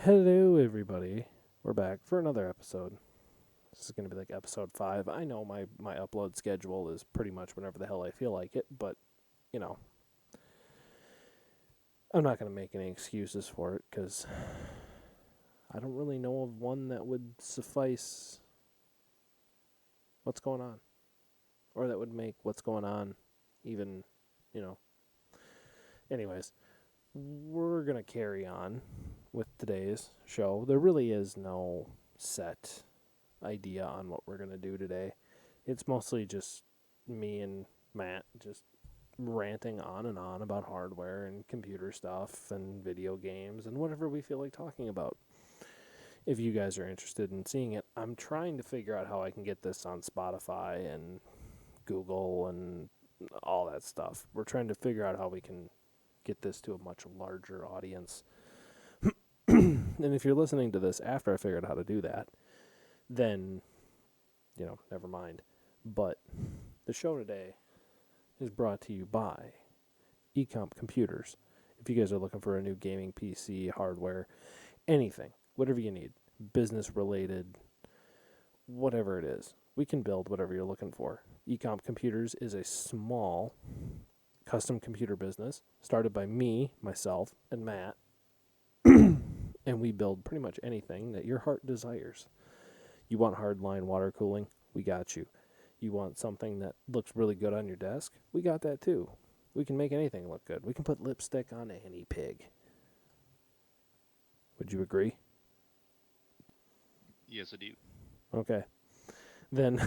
Hello, everybody. We're back for another episode. This is going to be like episode 5. I know my upload schedule is pretty much whenever the hell I feel like it, but, you know, I'm not going to make any excuses for it because I don't really know of one that would suffice what's going on. Or that would make what's going on even, you know. Anyways, we're going to carry on with today's show. There really is no set idea on what we're going to do today. It's mostly just me and Matt just ranting on and on about hardware and computer stuff and video games and whatever we feel like talking about. If you guys are interested in seeing it, I'm trying to figure out how I can get this on Spotify and Google and all that stuff. We're trying to figure out how we can get this to a much larger audience. And if you're listening to this after I figured out how to do that, then, never mind. But the show today is brought to you by Ecomp Computers. If you guys are looking for a new gaming PC, hardware, anything, whatever you need, business related, whatever it is, we can build whatever you're looking for. Ecomp Computers is a small custom computer business started by me, myself, and Matt. And we build pretty much anything that your heart desires. You want hardline water cooling? We got you. You want something that looks really good on your desk? We got that too. We can make anything look good. We can put lipstick on any pig. Would you agree? Yes, I do. Okay. Then,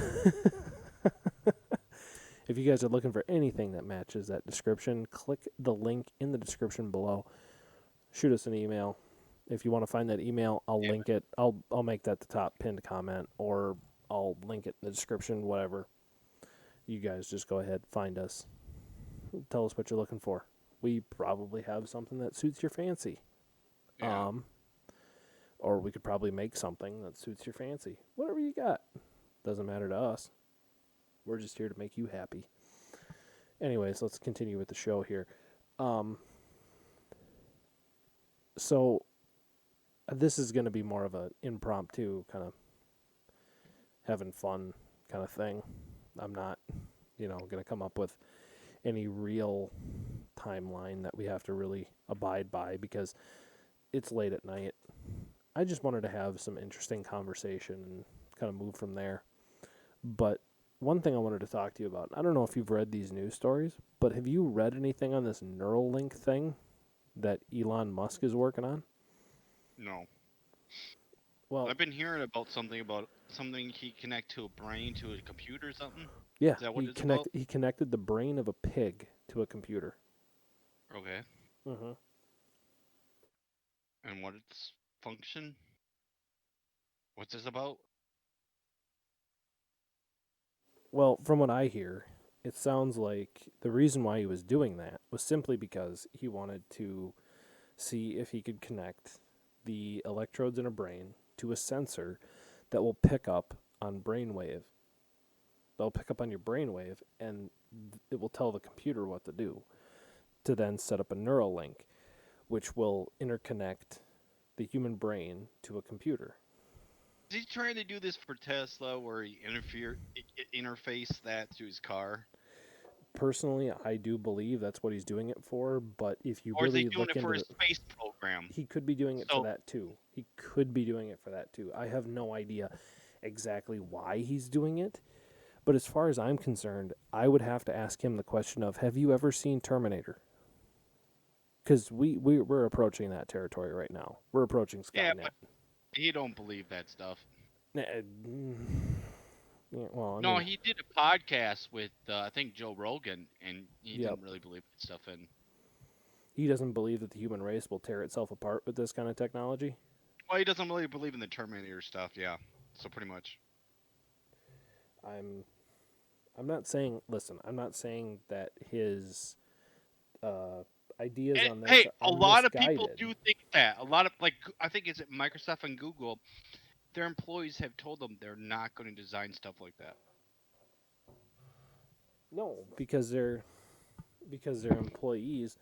if you guys are looking for anything that matches that description, click the link in the description below. Shoot us an email. If you want to find that email, I'll link it. I'll make that the top pinned comment, or I'll link it in the description, whatever. You guys just go ahead, find us. Tell us what you're looking for. We probably have something that suits your fancy. Yeah. Or we could probably make something that suits your fancy. Whatever you got. Doesn't matter to us. We're just here to make you happy. Anyways, let's continue with the show here. So this is going to be more of an impromptu kind of having fun kind of thing. I'm not, going to come up with any real timeline that we have to really abide by because it's late at night. I just wanted to have some interesting conversation and kind of move from there. But one thing I wanted to talk to you about, I don't know if you've read these news stories, but have you read anything on this Neuralink thing that Elon Musk is working on? No. Well, I've been hearing about something he connect to a brain to a computer or something. yeah, Is that what it's about? he connected the brain of a pig to a computer. Okay. Mm-hmm. And what its function? What's this about? Well, from what I hear, it sounds like the reason why he was doing that was simply because he wanted to see if he could connect the electrodes in a brain to a sensor that will pick up on brainwave. They'll pick up on your brainwave, and it will tell the computer what to do to then set up a neural link, which will interconnect the human brain to a computer. Is he trying to do this for Tesla, where he interface that to his car, Personally, I do believe that's what he's doing it for, but if you or is he really doing look it for into his the, space program? he could be doing it for So that too. He could be doing it for that too. I have no idea exactly why he's doing it, but as far as I'm concerned, I would have to ask him the question of, have you ever seen Terminator? Because we're approaching that territory right now. We're approaching yeah, Skynet. but he don't believe that stuff. Yeah, well, I No, mean, he did a podcast with I think Joe Rogan, and he yep. didn't really believe that stuff. And He doesn't believe that the human race will tear itself apart with this kind of technology. well, he doesn't really believe in the Terminator stuff. Yeah, so pretty much. I'm I'm not saying, listen, I'm not saying that his uh, ideas And, on this hey, a are lot of people misguided. do think that. A lot of I think it's at Microsoft and Google. Their employees have told them they're not going to design stuff like that. No, because their employees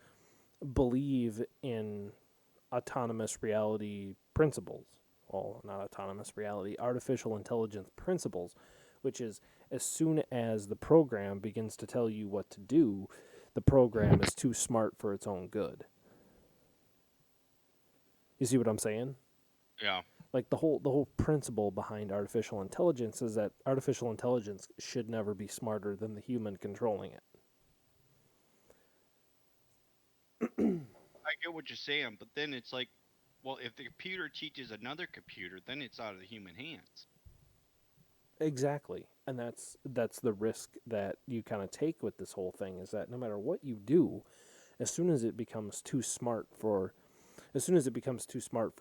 believe in autonomous reality principles. Well, not autonomous reality, artificial intelligence principles, which is as soon as the program begins to tell you what to do, the program is too smart for its own good. You see what I'm saying? Yeah. Like the whole principle behind artificial intelligence is that artificial intelligence should never be smarter than the human controlling it. I get what you're saying, but then it's like, well, if the computer teaches another computer, then it's out of the human hands. Exactly. And that's the risk that you kind of take with this whole thing, is that no matter what you do, as soon as it becomes too smart for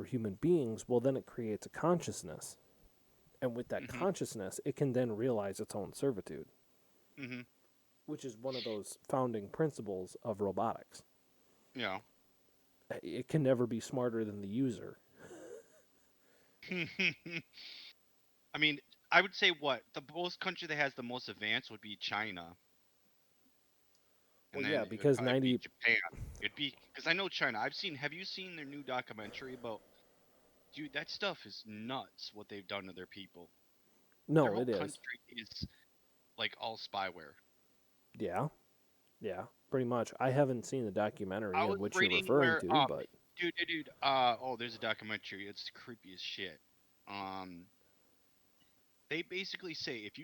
human beings, well, then it creates a consciousness. And with that Mm-hmm. consciousness, it can then realize its own servitude, Mm-hmm. which is one of those founding principles of robotics. Yeah. It can never be smarter than the user. I mean, I would say what the most country that has the most advanced would be China, and Well, then yeah, it would because probably be 90. Japan. It'd be because I know China. I've seen. Have you seen their new documentary about? Dude, that stuff is nuts. What they've done to their people. Their No, whole it is. country is like all spyware. Yeah, yeah, pretty much. I haven't seen the documentary I of was which you're reading referring where to, but dude, oh, there's a documentary. It's creepy as shit. Um, they basically say if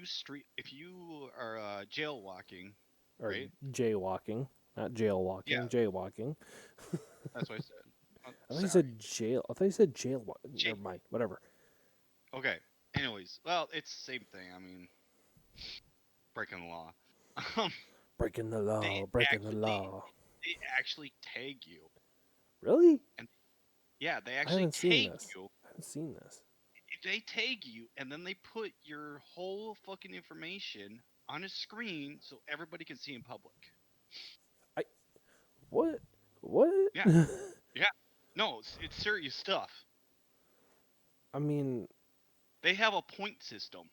you are jailwalking, or right? jaywalking, not Yeah, jailwalking, jaywalking. that's what I said. I thought you Sorry. said jail. I thought you said jail. J- Never mind. Whatever. okay. Anyways, well, it's the same thing. I mean, breaking the law. Um, Breaking the they law. Breaking the actually law. they actually tag you, Really? and yeah, they I actually haven't seen tag this. you. I haven't seen this. They tag you, and then they put your whole fucking information on a screen so everybody can see in public. I what? What? Yeah, yeah. No, it's serious stuff. I mean, They have a point system.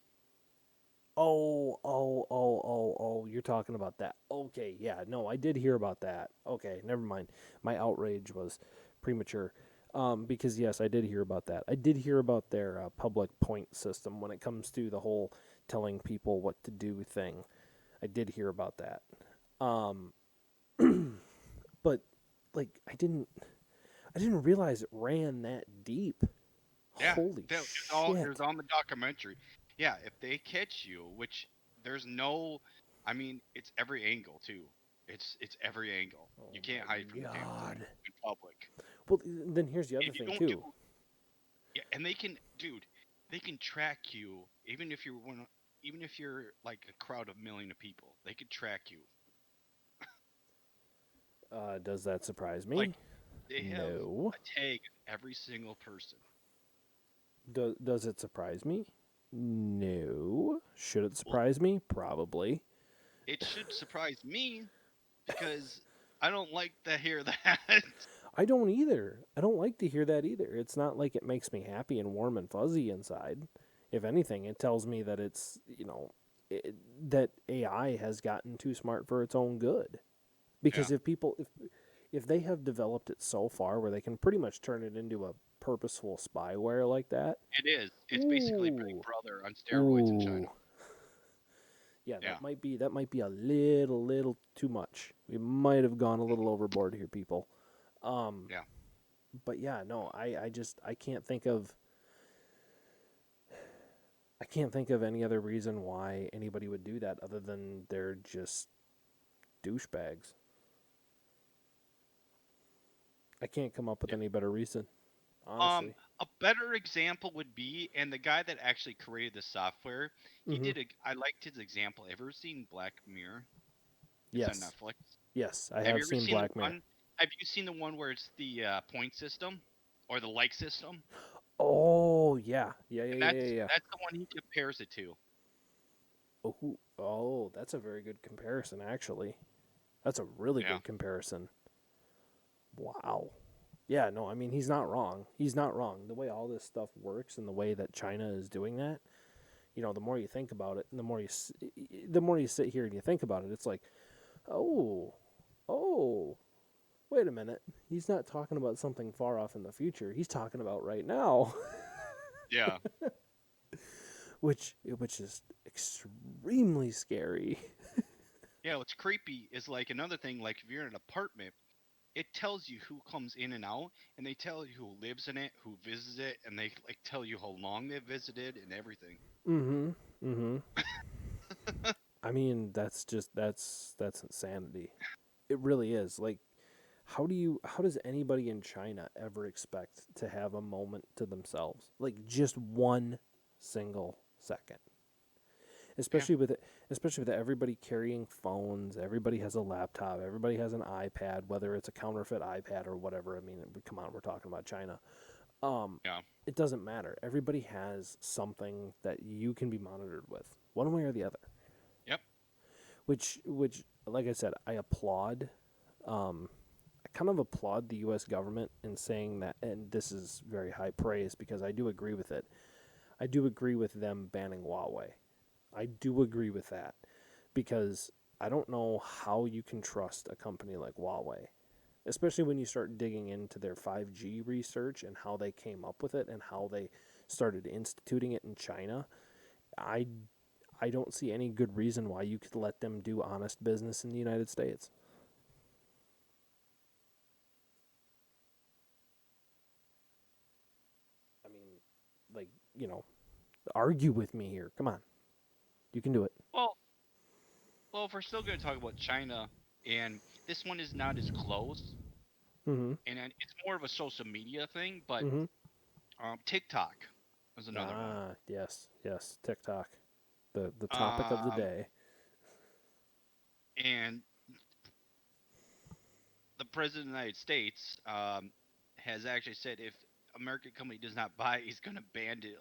oh. You're talking about that. Okay, yeah. No, I did hear about that. Okay, never mind. My outrage was premature. Because yes, I did hear about that. I did hear about their public point system when it comes to the whole telling people what to do thing. I did hear about that. Um, but like I didn't realize it ran that deep. Yeah, Holy there's shit. on the documentary. Yeah, if they catch you, which there's no, I mean, it's every angle too. It's every angle. Oh You can't hide from my the damn thing god. in public. Well, then here's the other If you thing don't do, too. yeah, and they can, dude, they can track you even if you're like a crowd of million of people, they could track you. Does that surprise Like me? they have No. a tag on every single person. Does it surprise me? No. Should it surprise me? Probably. It should surprise me because I don't like to hear that. I don't either. I don't like to hear that either. It's not like it makes me happy and warm and fuzzy inside. If anything, it tells me that that AI has gotten too smart for its own good. Yeah, Because if they have developed it so far where they can pretty much turn it into a purposeful spyware like that, it is. It's basically Big ooh, Brother on steroids in China. ooh, yeah, Yeah. that might be a little too much. We might have gone a little overboard here, people. Um, Yeah. but yeah, no, I can't think of any other reason why anybody would do that other than they're just douchebags. I can't come up with Yeah. any better reason, honestly. A better example would be, and the guy that actually created the software, Mm-hmm. I liked his example. Ever seen Black Mirror? It's on Yes. Netflix. Yes, I Have have you ever seen seen the Black Mirror. one? Have you seen the one where it's the point system or the like system? Oh, yeah. Yeah, yeah, And yeah, yeah, yeah. that's the one he compares it to. Oh, that's a very good comparison, actually. That's a really Yeah. good comparison. Wow. Yeah, no, I mean, he's not wrong. He's not wrong. The way all this stuff works and the way that China is doing that, the more you think about it and the more you sit here and you think about it, it's like, oh, oh, wait a minute. He's not talking about something far off in the future. He's talking about right now, Yeah. which is extremely scary. Yeah, what's creepy is like another thing, like if you're in an apartment, it tells you who comes in and out, and they tell you who lives in it, who visits it, and they like tell you how long they visited and everything. Mm-hmm. Mm-hmm. I mean, that's insanity. It really is. Like, how does anybody in China ever expect to have a moment to themselves? Like just one single second. Yeah. Especially with everybody carrying phones, everybody has a laptop, everybody has an iPad, whether it's a counterfeit iPad or whatever. I mean, come on, we're talking about China. Um, Yeah. it doesn't matter. Everybody has something that you can be monitored with, one way or the other. Yep. Which, like I said, I applaud. I kind of applaud the U.S. government in saying that, and this is very high praise because I do agree with it. I do agree with them banning Huawei. I do agree with that because I don't know how you can trust a company like Huawei, especially when you start digging into their 5G research and how they came up with it and how they started instituting it in China. I I don't see any good reason why you could let them do honest business in the United States. I mean, like, argue with me here. Come on. You can do it. Well, well, if we're still going to talk about China, and this one is not as close, Mm-hmm. and it's more of a social media thing, but Mm-hmm. TikTok is another one. Ah, yes, yes. TikTok. The topic of the Um, day. and the president of the United States has actually said if American company does not buy, he's going to ban it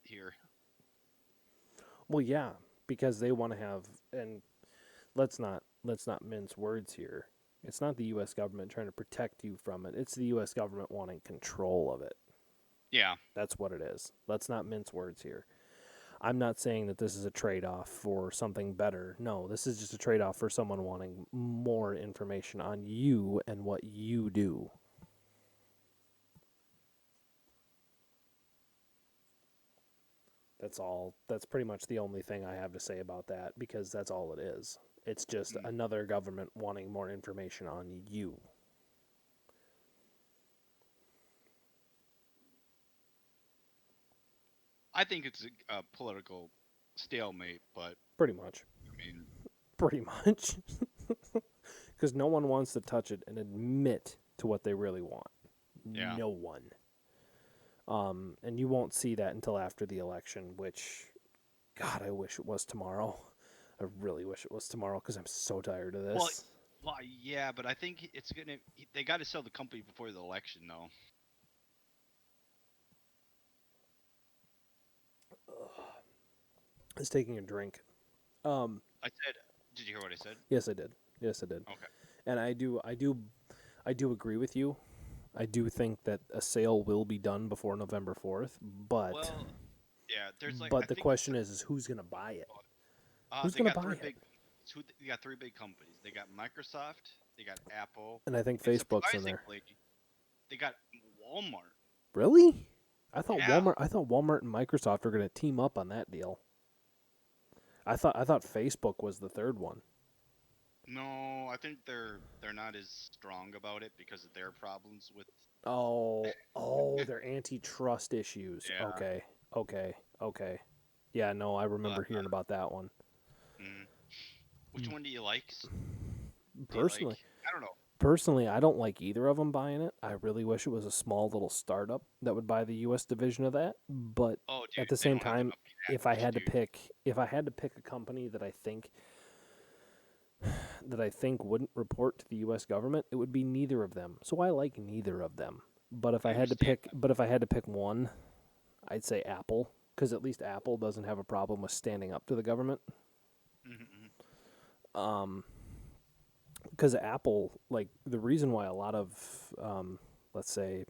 here. Well, yeah, because they want to have, and let's not mince words here. It's not the U.S. government trying to protect you from it. It's the U.S. government wanting control of it. Yeah. That's what it is. Let's not mince words here. I'm not saying that this is a trade off for something better. No, this is just a trade off for someone wanting more information on you and what you do. That's all. That's pretty much the only thing I have to say about that because that's all it is. It's just Mm. another government wanting more information on you. I think it's a political stalemate, but Pretty much. I mean, Pretty much. Because no one wants to touch it and admit to what they really want. yeah. No one. And you won't see that until after the election, which, God, I wish it was tomorrow. I really wish it was tomorrow because I'm so tired of Well, this. well, yeah, but I think it's gonna. They got to sell the company before the election, though. It's taking a drink. Um, I said. Did you hear what I said? yes, I did. Yes, I did. Okay. And I do agree with you. I do think that a sale will be done before November 4th, but Well, yeah. There's like I but the think it's. question is who's going to buy it? Who's They going to got buy three it? big. They got three big companies. They got Microsoft. They got Apple, And I think and Facebook's in there. surprisingly, they got Walmart. Really? Yeah. I thought Walmart and Microsoft are going to team up on that deal. I thought Facebook was the third one. No, I think they're not as strong about it because of their problems with. Oh, they're antitrust issues. Yeah. Okay. Okay. Okay. Yeah, no, I But remember hearing about that one. mm, which one do you like? Do you like? Personally, I don't know. Personally, I don't like either of them buying it. I really wish it was a small little startup that would buy the U.S. division of that. But Oh, at dude, the they same don't have time, enough cash, dude. if I had to pick a company that I think wouldn't report to the U.S. government, it would be neither of them. So I like neither of them. I understand. But if I had to pick one, I'd say Apple, because at least Apple doesn't have a problem with standing up to the government. Mm-hmm. Um, because Apple, like the reason why a lot of, let's say,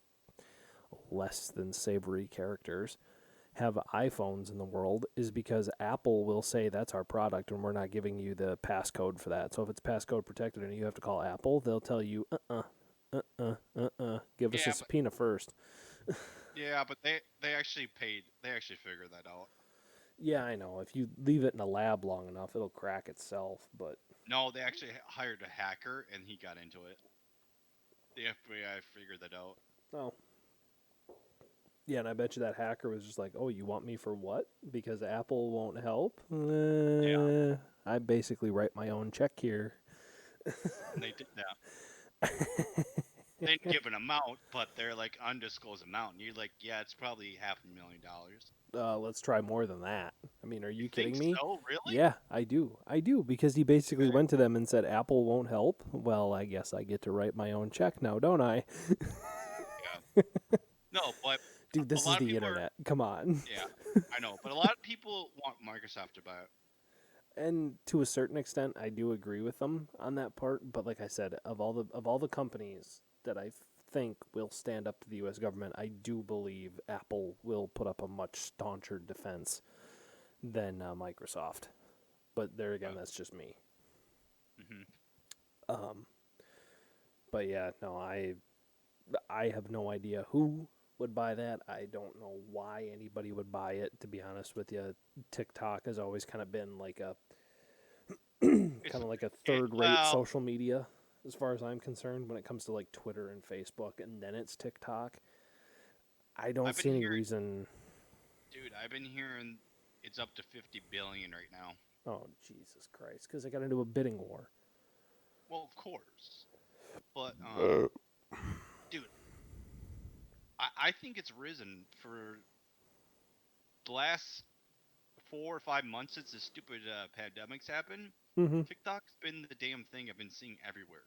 less than savory characters have iPhones in the world is because Apple will say that's our product and we're not giving you the passcode for that. So if it's passcode protected and you have to call Apple, they'll tell you, Give us a Yeah, but subpoena first. yeah, but they actually paid. They actually figured that out. Yeah, I know. If you leave it in a lab long enough, it'll crack itself. But No, they actually hired a hacker and he got into it. The FBI figured that out. oh, yeah, and I bet you that hacker was just like, "Oh, you want me for what? Because Apple won't help? Yeah, I basically write my own check here." and they did that. They didn't give an amount, but they're like undisclosed amount. And you're like, yeah, it's probably $500,000. Let's try more than that. I mean, are You you think kidding me? so? Really? Yeah, I do. I do because he basically Okay. went to them and said, "Apple won't help." Well, I guess I get to write my own check now, don't I? Yeah. No, but Dude, a this is lot of the people are. internet. Come on. Yeah, I know, but a lot of people want Microsoft to buy it. And to a certain extent, I do agree with them on that part. But like I said, of all the companies that I think will stand up to the U.S. government, I do believe Apple will put up a much stauncher defense than Microsoft. But there again, that's just me. Mm-hmm. Um, but yeah, no, I have no idea who would buy that. I don't know why anybody would buy it. To be honest with you, TikTok has always kind of been like a It's kind of like a third-rate well, social media as far as I'm concerned when it comes to like Twitter and Facebook, and then it's TikTok. I don't I've see been any hearing, reason. dude. I've been hearing it's up to 50 billion right now. Oh Jesus Christ! Because I got into a bidding war. Well, of course, but dude, I think it's risen for the last 4 or 5 months since this stupid pandemic's happened. Mm-hmm. TikTok's been the damn thing I've been seeing everywhere.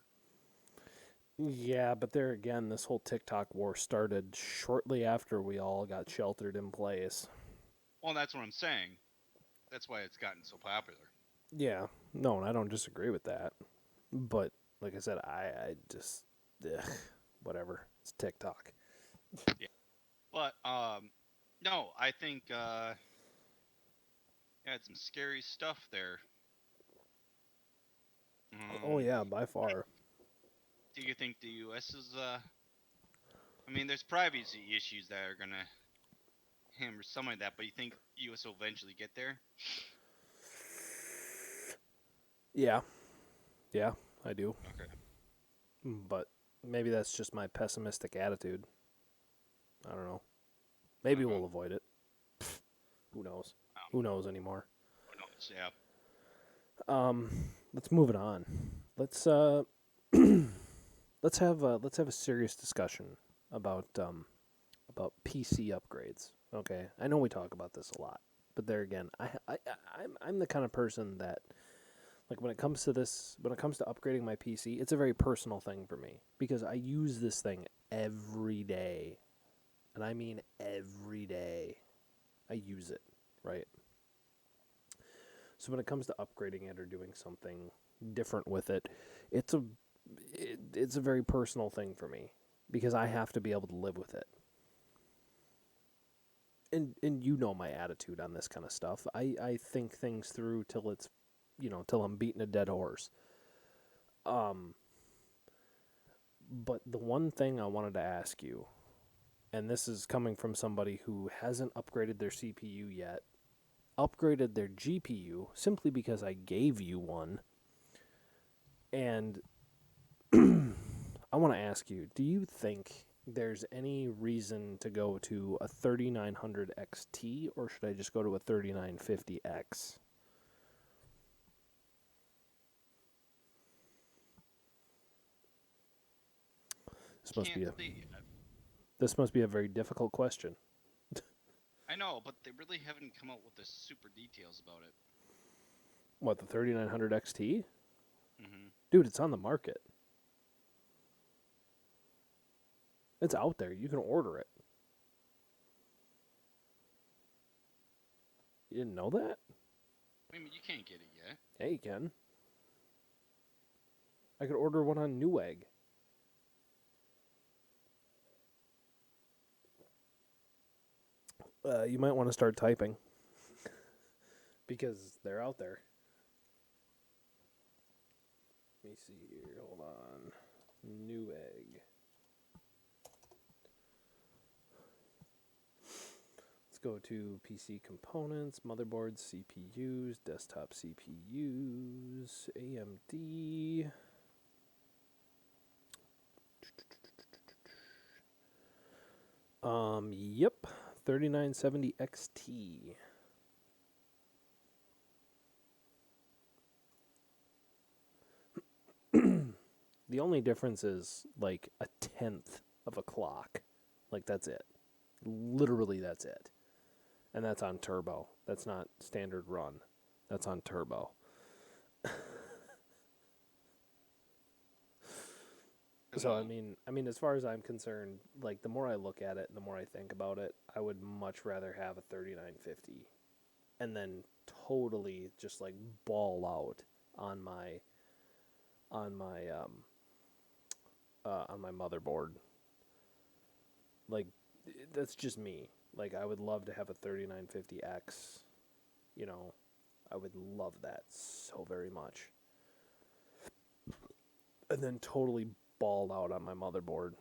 Yeah, but there again, this whole TikTok war started shortly after we all got sheltered in place. Well, that's what I'm saying. That's why it's gotten so popular. Yeah, no, and I don't disagree with that. But like I said, I just whatever. It's TikTok. Yeah, but no, I think yeah, it's some scary stuff there. Oh Um, yeah, by far. do you think the U.S. is I mean, there's privacy issues that are gonna hammer some of that, but you think U.S. will eventually get there? Yeah, yeah, I do. Okay. But maybe that's just my pessimistic attitude. I don't know. Uh Maybe huh. we'll avoid it. Who knows? Um, Who knows anymore? who knows? Yeah. Um, let's move it on. Let's let's have a serious discussion about PC upgrades. Okay, I know we talk about this a lot, but there again, I'm the kind of person that like when it comes to this, when it comes to upgrading my PC, it's a very personal thing for me because I use this thing every day, and I mean every day. I use it, right? So when it comes to upgrading it or doing something different with it, it's it's a very personal thing for me because I have to be able to live with it. And you know my attitude on this kind of stuff. I think things through till it's till I'm beating a dead horse. Um but the one thing I wanted to ask you, and this is coming from somebody who hasn't upgraded their CPU yet, upgraded their GPU simply because I gave you one. And I want to ask you, do you think there's any reason to go to a 3900 XT or should I just go to a 3950X? This must Can't be a see. this must be a very difficult question. I know, but they really haven't come out with the super details about it. What, the 3900 XT? Hmm. Dude, it's on the market. It's out there. You can order it. You didn't know that? I mean, you can't get it yet. Yeah, you can. I could order one on Newegg. You might want to start typing because they're out there. Let me see here. Hold on. Newegg. let's go to PC components, motherboards, CPUs, desktop CPUs, AMD. Yep, 3970 XT. The only difference is like a tenth of a clock. Like, that's it. Literally, that's it. And that's on turbo. That's not standard run. That's on turbo. So I mean, as far as I'm concerned, like, the more I look at it and the more I think about it, I would much rather have a 3950 and then totally just like ball out on my on my on my motherboard. Like, that's just me. Like, I would love to have a 3950X. You know, I would love that so very much. And then totally balled out on my motherboard.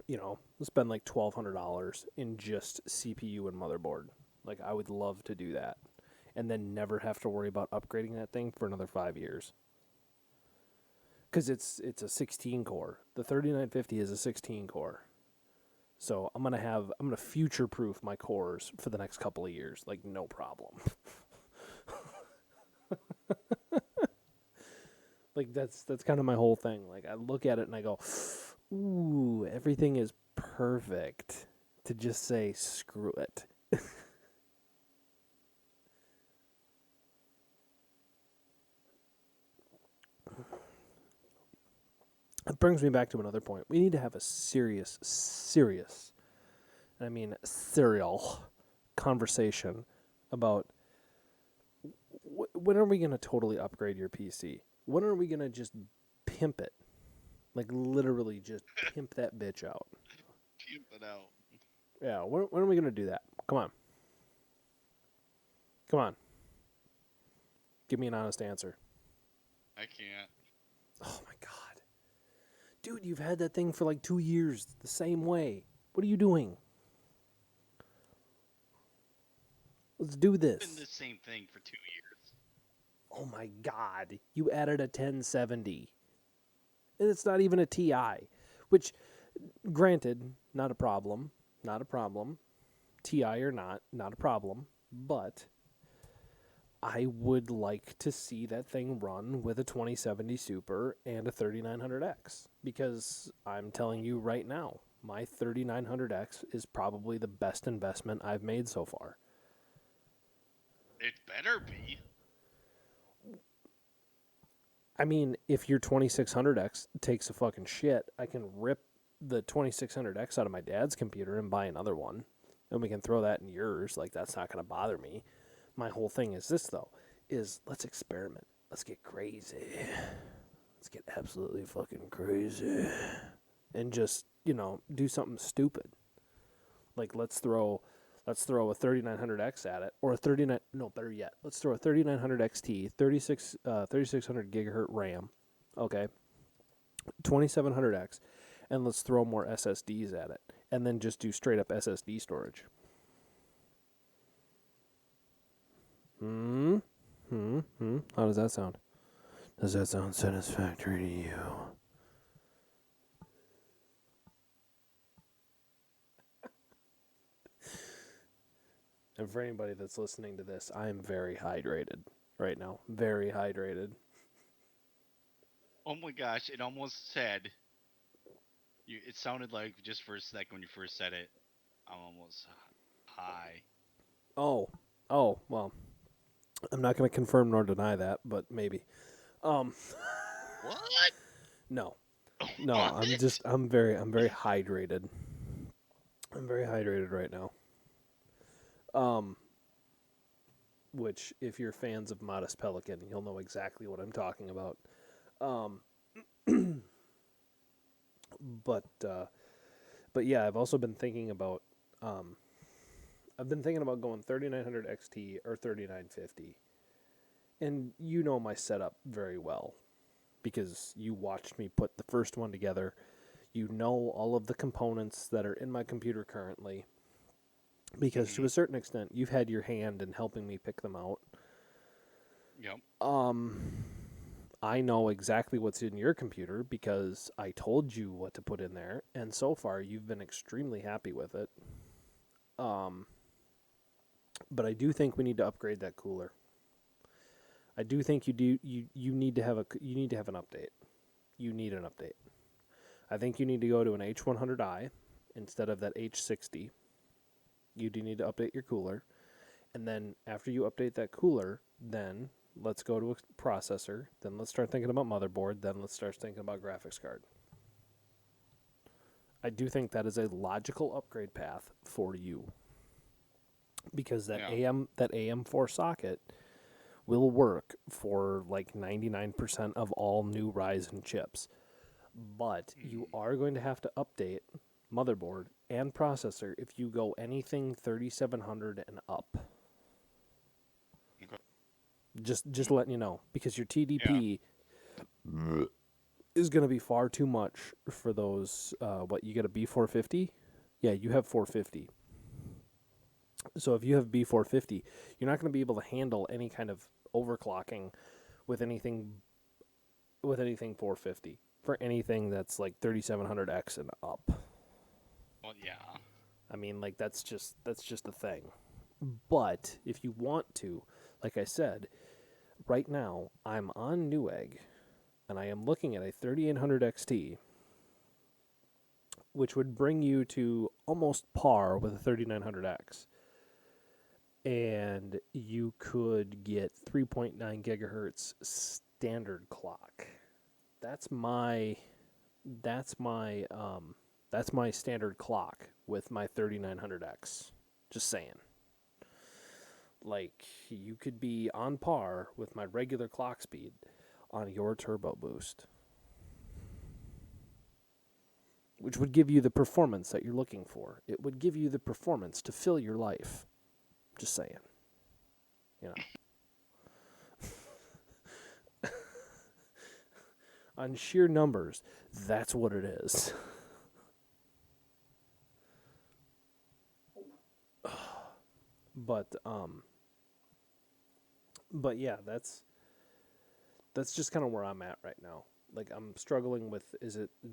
You know, spend like $1,200 in just CPU and motherboard. Like, I would love to do that. And then never have to worry about upgrading that thing for another 5 years. Because it's a 16 core. The 3950 is a 16 core. So I'm gonna future proof my cores for the next couple of years, like, no problem. Like, that's kind of my whole thing. Like, I look at it and I go, ooh, everything is perfect to just say screw it. It brings me back to another point. We need to have a serious, and I mean serial conversation about when are we going to totally upgrade your PC? When are we going to just pimp it? Like, literally just pimp that bitch out. Pimp it out. Yeah, when are we going to do that? Come on. Come on. Give me an honest answer. I can't. Oh, my God. Dude, you've had that thing for like 2 years the same way. What are you doing? Let's do It's this. been the same thing for 2 years. Oh, my God. You added a 1070. And it's not even a TI, which, granted, not a problem. Not a problem. TI or not a problem. But I would like to see that thing run with a 2070 Super and a 3900X. Because I'm telling you right now, my 3900X is probably the best investment I've made so far. It better be. I mean, if your 2600X takes a fucking shit, I can rip the 2600X out of my dad's computer and buy another one. And we can throw that in yours. Like, that's not going to bother me. My whole thing is this, though, is let's experiment. Let's get crazy. Let's get absolutely fucking crazy. And just, you know, do something stupid. Like, let's throw a 3900X at it, or a 39, no, better yet, let's throw a 3900 XT, 3600 gigahertz RAM, okay, 2700X, and let's throw more SSDs at it, and then just do straight up SSD storage. How does that sound? Does that sound satisfactory to you? And for anybody that's listening to this, I am very hydrated right now. Very hydrated. Oh my gosh, it almost said. It sounded like just for a second when you first said it, I'm almost high. Oh, well, I'm not going to confirm nor deny that, but maybe. What? No, What? I'm very hydrated. I'm very hydrated right now. Which, if you're fans of Modest Pelican, you'll know exactly what I'm talking about. But yeah, I've also been thinking about, going 3900 XT or 3950. And you know my setup very well because you watched me put the first one together. You know all of the components that are in my computer currently. because to a certain extent, you've had your hand in helping me pick them out. Yep. I know exactly what's in your computer because I told you what to put in there, and so far you've been extremely happy with it. But I do think we need to upgrade that cooler. I do think you need to have an update. You need an update. I think you need to go to an H100i instead of that H60. You do need to update your cooler. And then after you update that cooler, then let's go to a processor. Then let's start thinking about motherboard. Then let's start thinking about graphics card. I do think that is a logical upgrade path for you. Because that AM4 socket will work for like 99% of all new Ryzen chips. But you are going to have to update motherboard and processor if you go anything 3700 and up. Okay. Just letting you know, because your TDP is going to be far too much for those. What, you get a B450? Yeah, you have 450. So if you have B450, you're not going to be able to handle any kind of overclocking with anything 450 for anything that's like 3700X and up. Well, yeah. I mean, like that's just a thing. But if you want to, like I said, right now I'm on Newegg and I am looking at a 3800 XT, which would bring you to almost par with a 3900X. And you could get 3.9 gigahertz standard clock. That's my standard clock with my 3900X. Just saying. Like, you could be on par with my regular clock speed on your turbo boost, which would give you the performance that you're looking for. It would give you the performance to fill your life. Just saying. You know. On sheer numbers, that's what it is. But yeah, that's just kind of where I'm at right now. Like, I'm struggling with,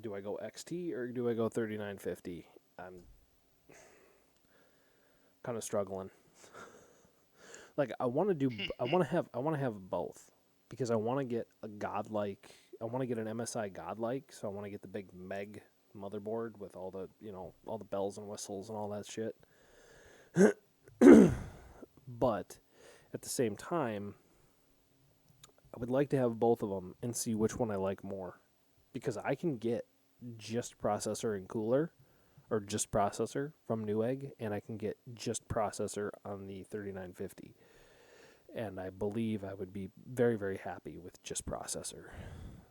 do I go XT or do I go 3950? I'm kind of struggling. Like, I want to have both, because I want to get an MSI godlike, so I want to get the big Meg motherboard with all the, all the bells and whistles and all that shit. But at the same time, I would like to have both of them and see which one I like more, because I can get just processor and cooler, or just processor from Newegg, and I can get just processor on the 3950. And I believe I would be very, very happy with just processor,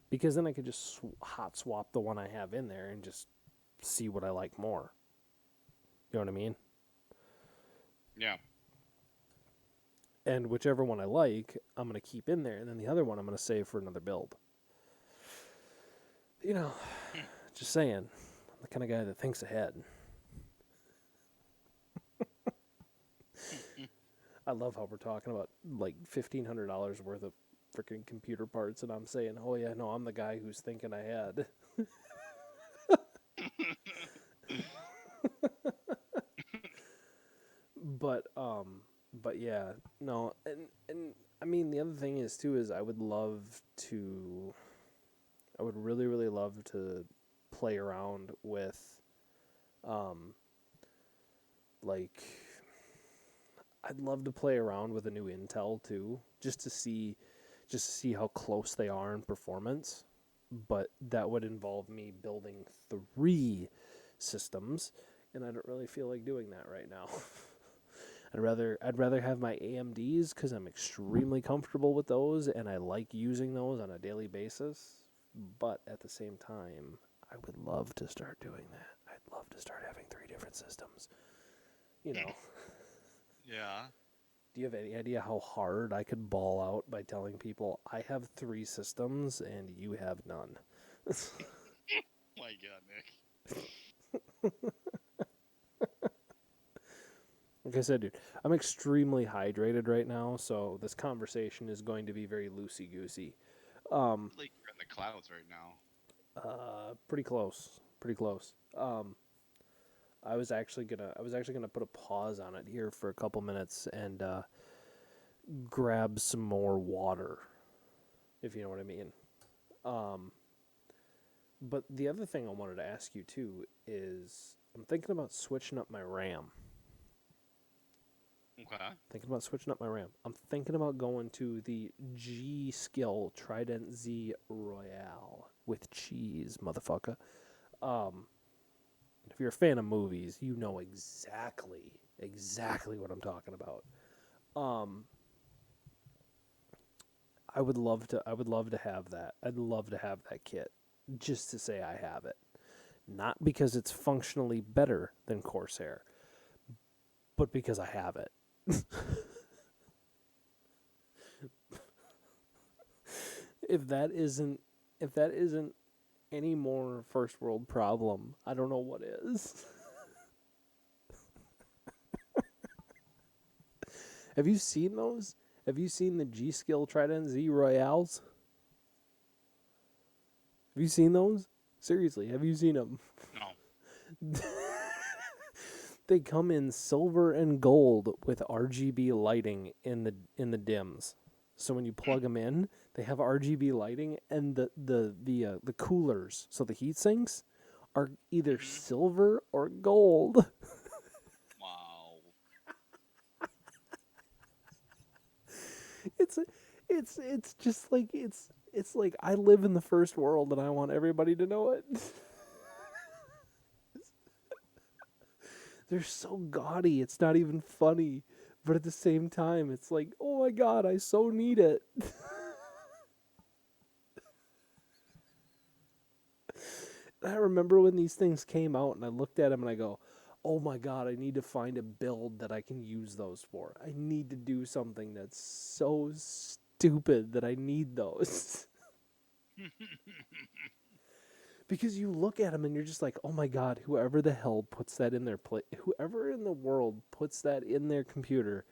because then I could just hot swap the one I have in there and just see what I like more. You know what I mean? Yeah. And whichever one I like, I'm going to keep in there, and then the other one I'm going to save for another build. Just saying. I'm the kind of guy that thinks ahead. I love how we're talking about like $1,500 worth of freaking computer parts, and I'm saying, oh yeah, no, I'm the guy who's thinking ahead. But yeah, no, and I mean, the other thing is too, is I would really, really love to play around with, like, I'd love to play around with a new Intel too, just to see how close they are in performance. But that would involve me building 3 systems, and I don't really feel like doing that right now. I'd rather have my AMDs, because I'm extremely comfortable with those and I like using those on a daily basis. But at the same time, I would love to start doing that. I'd love to start having 3 different systems. Yeah. Do you have any idea how hard I could ball out by telling people I have 3 systems and you have none? My God, Nick. Like I said, dude, I'm extremely hydrated right now, so this conversation is going to be very loosey goosey. Like you're in the clouds right now. Pretty close, pretty close. I was actually gonna put a pause on it here for a couple minutes and grab some more water, if you know what I mean. Um, but the other thing I wanted to ask you too is I'm thinking about switching up my RAM. Okay. Thinking about switching up my RAM. I'm thinking about going to the G Skill Trident Z Royale with cheese, motherfucker. Um, if you're a fan of movies, you know exactly what I'm talking about. Um, I would love to have that. I'd love to have that kit just to say I have it. Not because it's functionally better than Corsair, but because I have it. if that isn't if that isn't any more first world problem, I don't know what is. Have you seen those? Have you seen the G Skill Trident Z Royales? Have you seen those? Seriously, have you seen them? No. They come in silver and gold with RGB lighting in the dims. So when you plug them in, they have RGB lighting, and the coolers, so the heat sinks, are either Hmm. silver or gold. Wow. It's it's just like it's like I live in the first world and I want everybody to know it. They're so gaudy. It's not even funny. But at the same time, it's like, oh my god, I so need it. I remember when these things came out and I looked at them and I go, oh my god, I need to find a build that I can use those for. I need to do something that's so stupid that I need those. Because you look at them and you're just like, oh my god, whoever the hell puts that in their whoever in the world puts that in their computer,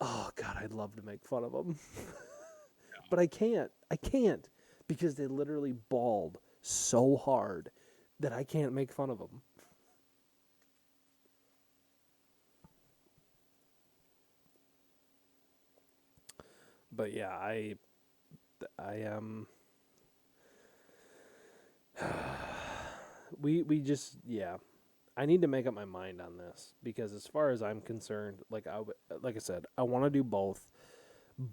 oh god, I'd love to make fun of them. But I can't. I can't because they literally balled so hard that I can't make fun of them. But yeah, I we just yeah. I need to make up my mind on this because as far as I'm concerned, like I said, I want to do both,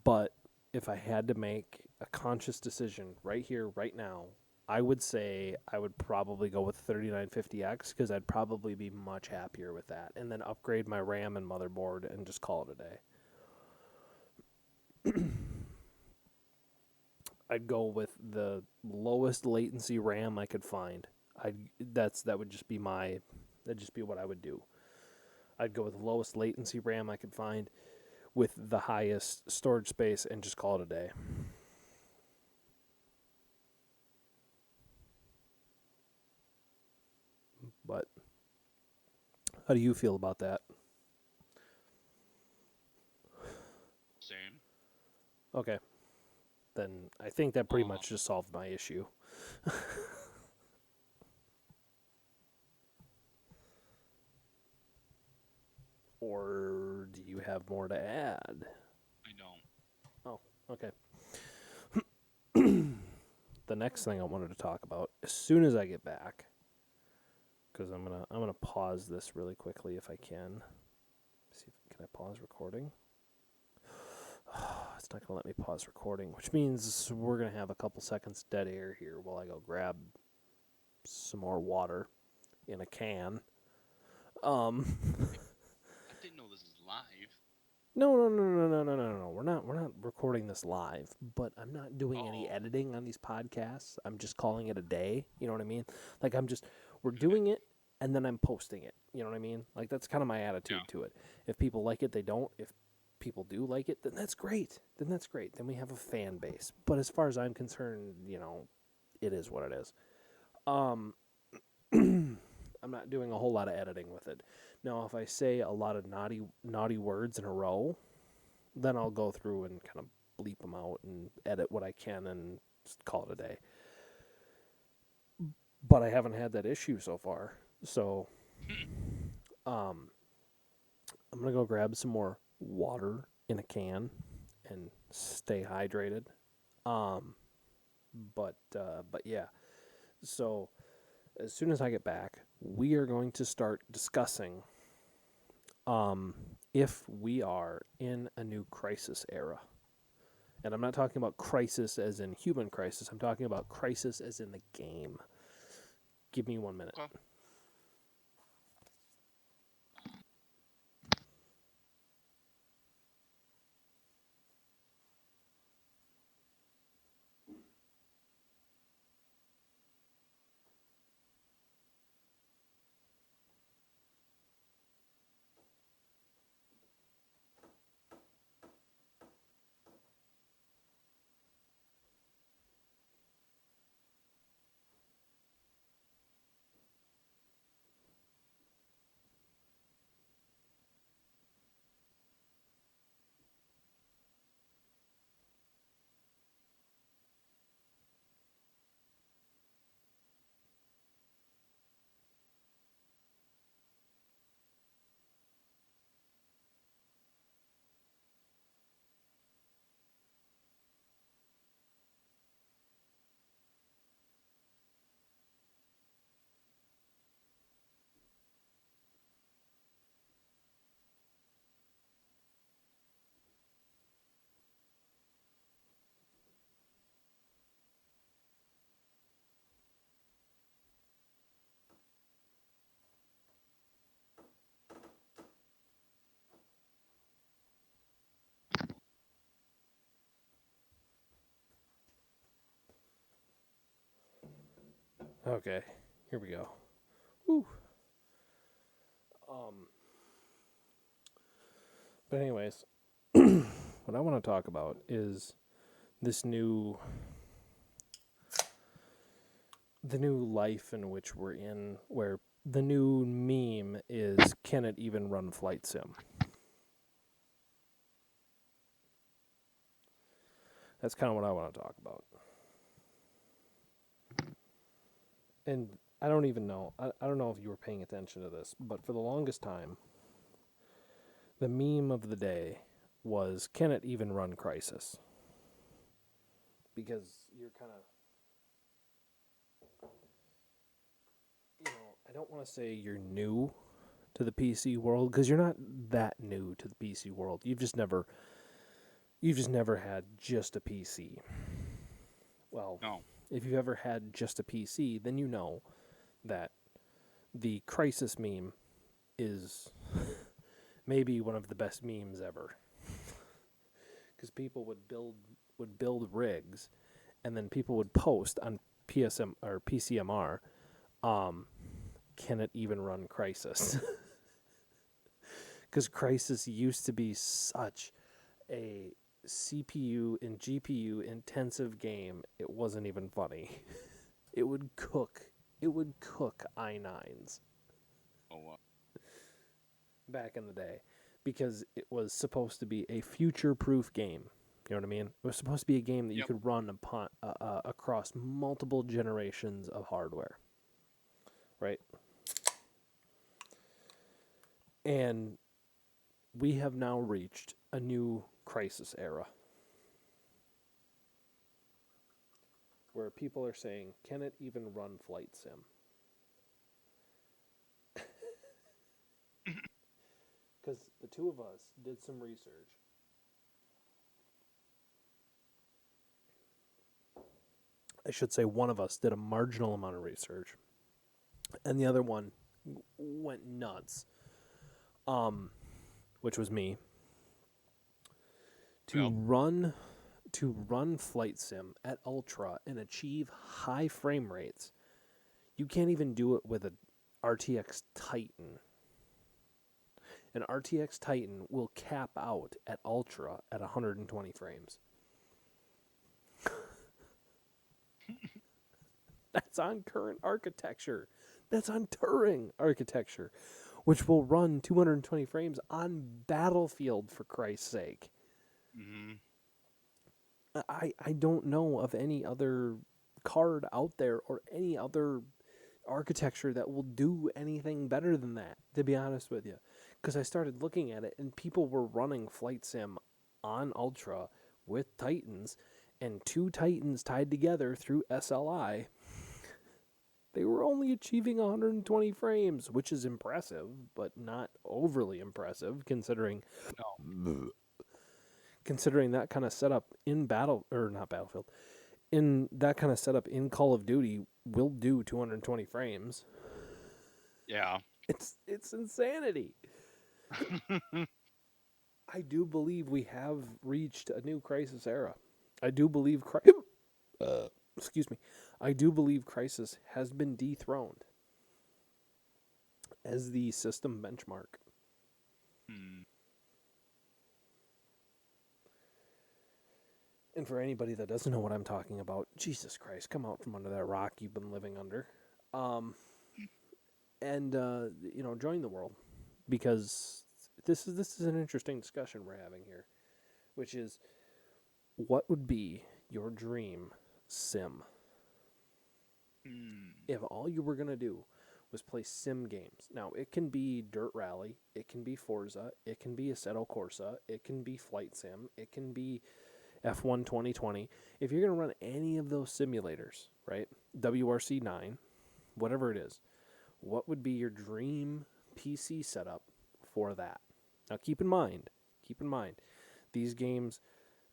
but if I had to make a conscious decision right here right now, I would say I would probably go with 3950X because I'd probably be much happier with that and then upgrade my RAM and motherboard and just call it a day. I'd go with the lowest latency RAM I could find. That would just be that'd just be what I would do. I'd go with the lowest latency RAM I could find with the highest storage space and just call it a day. But how do you feel about that? Same. Okay. Then I think that pretty Um. much just solved my issue. Or do you have more to add? I don't. Oh, okay. The next thing I wanted to talk about as soon as I get back, because I'm gonna pause this really quickly if I can. See, can I pause recording? It's not gonna let me pause recording, which means we're gonna have a couple seconds dead air here while I go grab some more water in a can. Um, I didn't know this is live. no. We're not recording this live, but I'm not doing any Oh. editing on these podcasts. I'm just calling it a day. You know what I mean? Like we're Okay. doing it and then I'm posting it. You know what I mean? Like that's kind of my attitude Yeah. to it. If people like it, they don't. If people do like it, then that's great. Then that's great. Then we have a fan base. But as far as I'm concerned, you know, it is what it is. Um, I'm not doing a whole lot of editing with it. Now, if I say a lot of naughty words in a row, then I'll go through and kind of bleep them out and edit what I can and just call it a day. But I haven't had that issue so far. So, I'm gonna go grab some more water in a can and stay hydrated. But yeah. So as soon as I get back, we are going to start discussing if we are in a new crisis era. And I'm not talking about crisis as in human crisis. I'm talking about crisis as in the game. Give me 1 minute. Okay. Okay, here we go. Whew. But anyways, what I want to talk about is this the new life in which we're in, where the new meme is, can it even run Flight Sim? That's kind of what I want to talk about. And I don't even know. I don't know if you were paying attention to this, but for the longest time, the meme of the day was, can it even run Crisis? Because you're kind of, I don't want to say you're new to the PC world, because you're not that new to the PC world. You've just never had just a PC. Well, No. if you've ever had just a PC, then you know that the Crisis meme is maybe one of the best memes ever. Because people would build rigs, and then people would post on PSM or PCMR, can it even run Crisis? Because Crisis used to be such a CPU and GPU intensive game, it wasn't even funny. It would cook i9s. Oh, wow. Back in the day, because it was supposed to be a future-proof game. You know what I mean? It was supposed to be a game that you could run upon across multiple generations of hardware, right? And we have now reached a new crisis era, where people are saying, can it even run Flight Sim? Because the two of us did some research. I should say one of us did a marginal amount of research, and the other one went nuts, which was me, to run Flight Sim at Ultra and achieve high frame rates. You can't even do it with an RTX Titan. An RTX Titan will cap out at Ultra at 120 frames. That's on current architecture. That's on Turing architecture, which will run 220 frames on Battlefield, for Christ's sake. Mm-hmm. I don't know of any other card out there or any other architecture that will do anything better than that, to be honest with you. Because I started looking at it and people were running Flight Sim on Ultra with Titans and 2 Titans tied together through SLI. They were only achieving 120 frames, which is impressive, but not overly impressive No. considering that kind of setup in battle or not Battlefield. In that kind of setup in Call of Duty will do 220 frames. Yeah. It's insanity. I do believe we have reached a new Crisis era. I do believe excuse me. I do believe Crisis has been dethroned as the system benchmark. Hmm. And for anybody that doesn't know what I'm talking about, Jesus Christ, come out from under that rock you've been living under. And join the world, because this is an interesting discussion we're having here, which is what would be your dream sim Hmm. if all you were going to do was play sim games. Now, it can be Dirt Rally, it can be Forza, it can be Assetto Corsa, it can be Flight Sim, it can be F1 2020. If you're going to run any of those simulators, right? WRC 9, whatever it is, what would be your dream PC setup for that? Now, keep in mind, these games,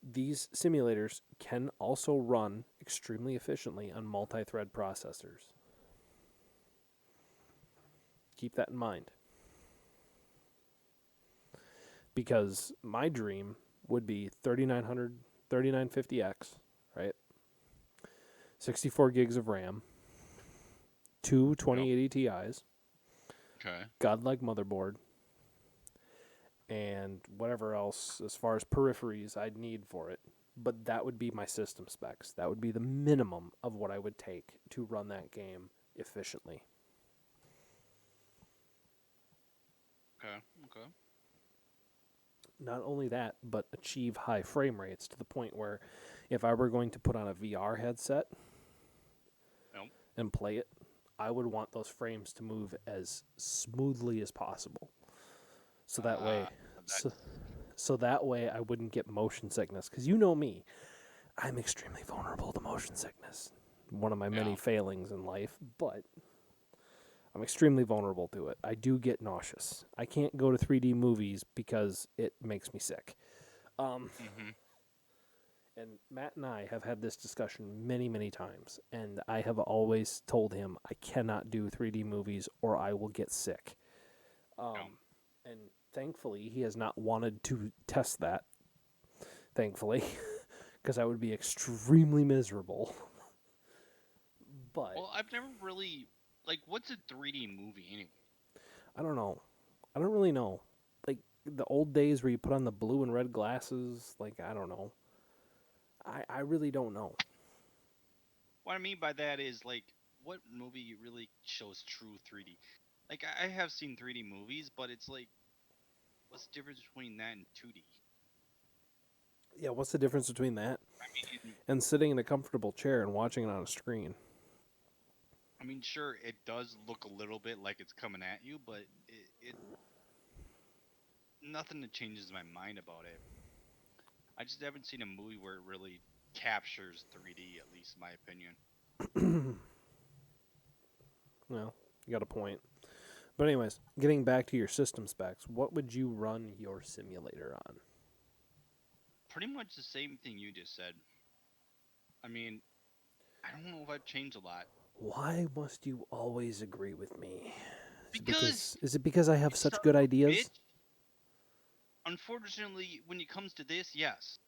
these simulators can also run extremely efficiently on multi-thread processors. Keep that in mind. Because my dream would be 3900, 3950X, right? 64 gigs of RAM, two 2080 Ti's, Okay. godlike motherboard, and whatever else as far as peripheries I'd need for it. But that would be my system specs. That would be the minimum of what I would take to run that game efficiently. Okay. Okay. Not only that, but achieve high frame rates to the point where if I were going to put on a VR headset Nope. and play it, I would want those frames to move as smoothly as possible. So that way, That's so that way I wouldn't get motion sickness. Because you know me, I'm extremely vulnerable to motion sickness. One of my many yeah. failings in life, but I'm extremely vulnerable to it. I do get nauseous. I can't go to 3D movies because it makes me sick. Mm-hmm. And Matt and I have had this discussion many, many times, and I have always told him I cannot do 3D movies or I will get sick. Yeah. And thankfully, he has not wanted to test that, thankfully, because I would be extremely miserable. But Well, I've never really what's a 3D movie anyway? I don't know. I don't really know. Like the old days where you put on the blue and red glasses, like I don't know. I really don't know. What I mean by that is what movie really shows true 3D? Like I have seen 3D movies, but it's like, what's the difference between that and 2D? Yeah, what's the difference between that mean, and sitting in a comfortable chair and watching it on a screen? I mean, sure, it does look a little bit like it's coming at you, but it nothing that changes my mind about it. I just haven't seen a movie where it really captures 3D, at least in my opinion. Well, you got a point. But anyways, getting back to your system specs, what would you run your simulator on? Pretty much the same thing you just said. I mean, I don't know if I've changed a lot. Why must you always agree with me? Because Is it because I have you such son good of a ideas? bitch. Unfortunately, when it comes to this, yes.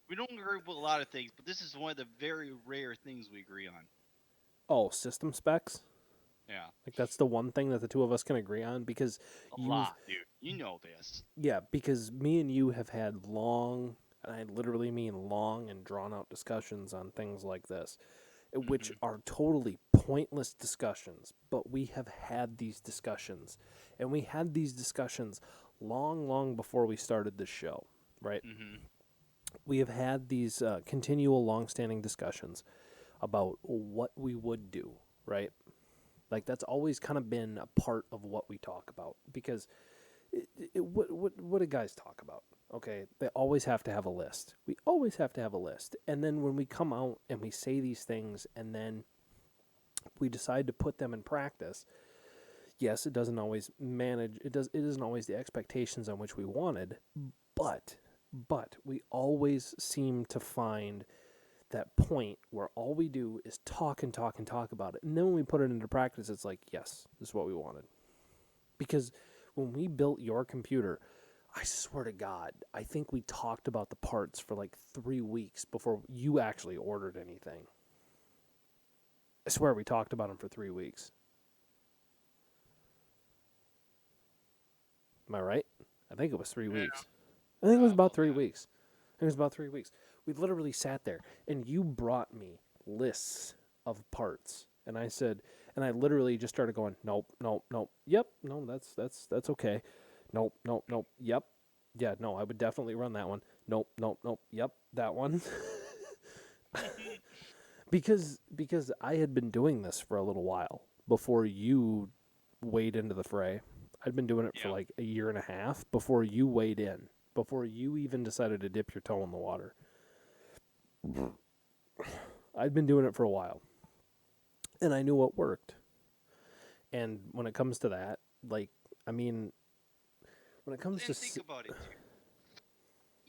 We don't agree with a lot of things, but this is one of the very rare things we agree on. Oh, system specs? Yeah. Like that's the one thing that the two of us can agree on because A lot, dude. You know this. because me and you have had long, and I literally mean long and drawn out discussions on things like this. which Mhm. are totally pointless discussions, but we have had these discussions. And we had these discussions long, long before we started this show, right? Mhm. We have had these continual, long-standing discussions about what we would do, right? Like that's always kind of been a part of what we talk about because what do guys talk about? Okay, they always have to have a list. We always have to have a list, and then when we come out and we say these things, and then we decide to put them in practice. Yes, it doesn't always manage. It isn't always the expectations on which we wanted, but we always seem to find that point where all we do is talk and talk and talk about it. And then when we put it into practice, it's like, yes, this is what we wanted. Because when we built your computer, I swear to God, I think we talked about the parts for like 3 weeks before you actually ordered anything. I swear we talked about them for 3 weeks. Am I right? I think it was 3 Yeah, weeks. I think it was about probably. 3 weeks. It was about 3 weeks. We literally sat there and you brought me lists of parts. And I said, and I literally just started going, nope, nope, nope. Yep, no, that's okay. Nope, nope, nope. Yep. Yeah, no, I would definitely run that one. Nope, nope, nope. Yep, that one. because I had been doing this for a little while before you weighed into the fray. I'd been doing it for Yeah. like a year and a half before you weighed in, before you even decided to dip your toe in the water. I'd been doing it for a while, and I knew what worked. And when it comes to that, like, I mean, when it comes to And think about it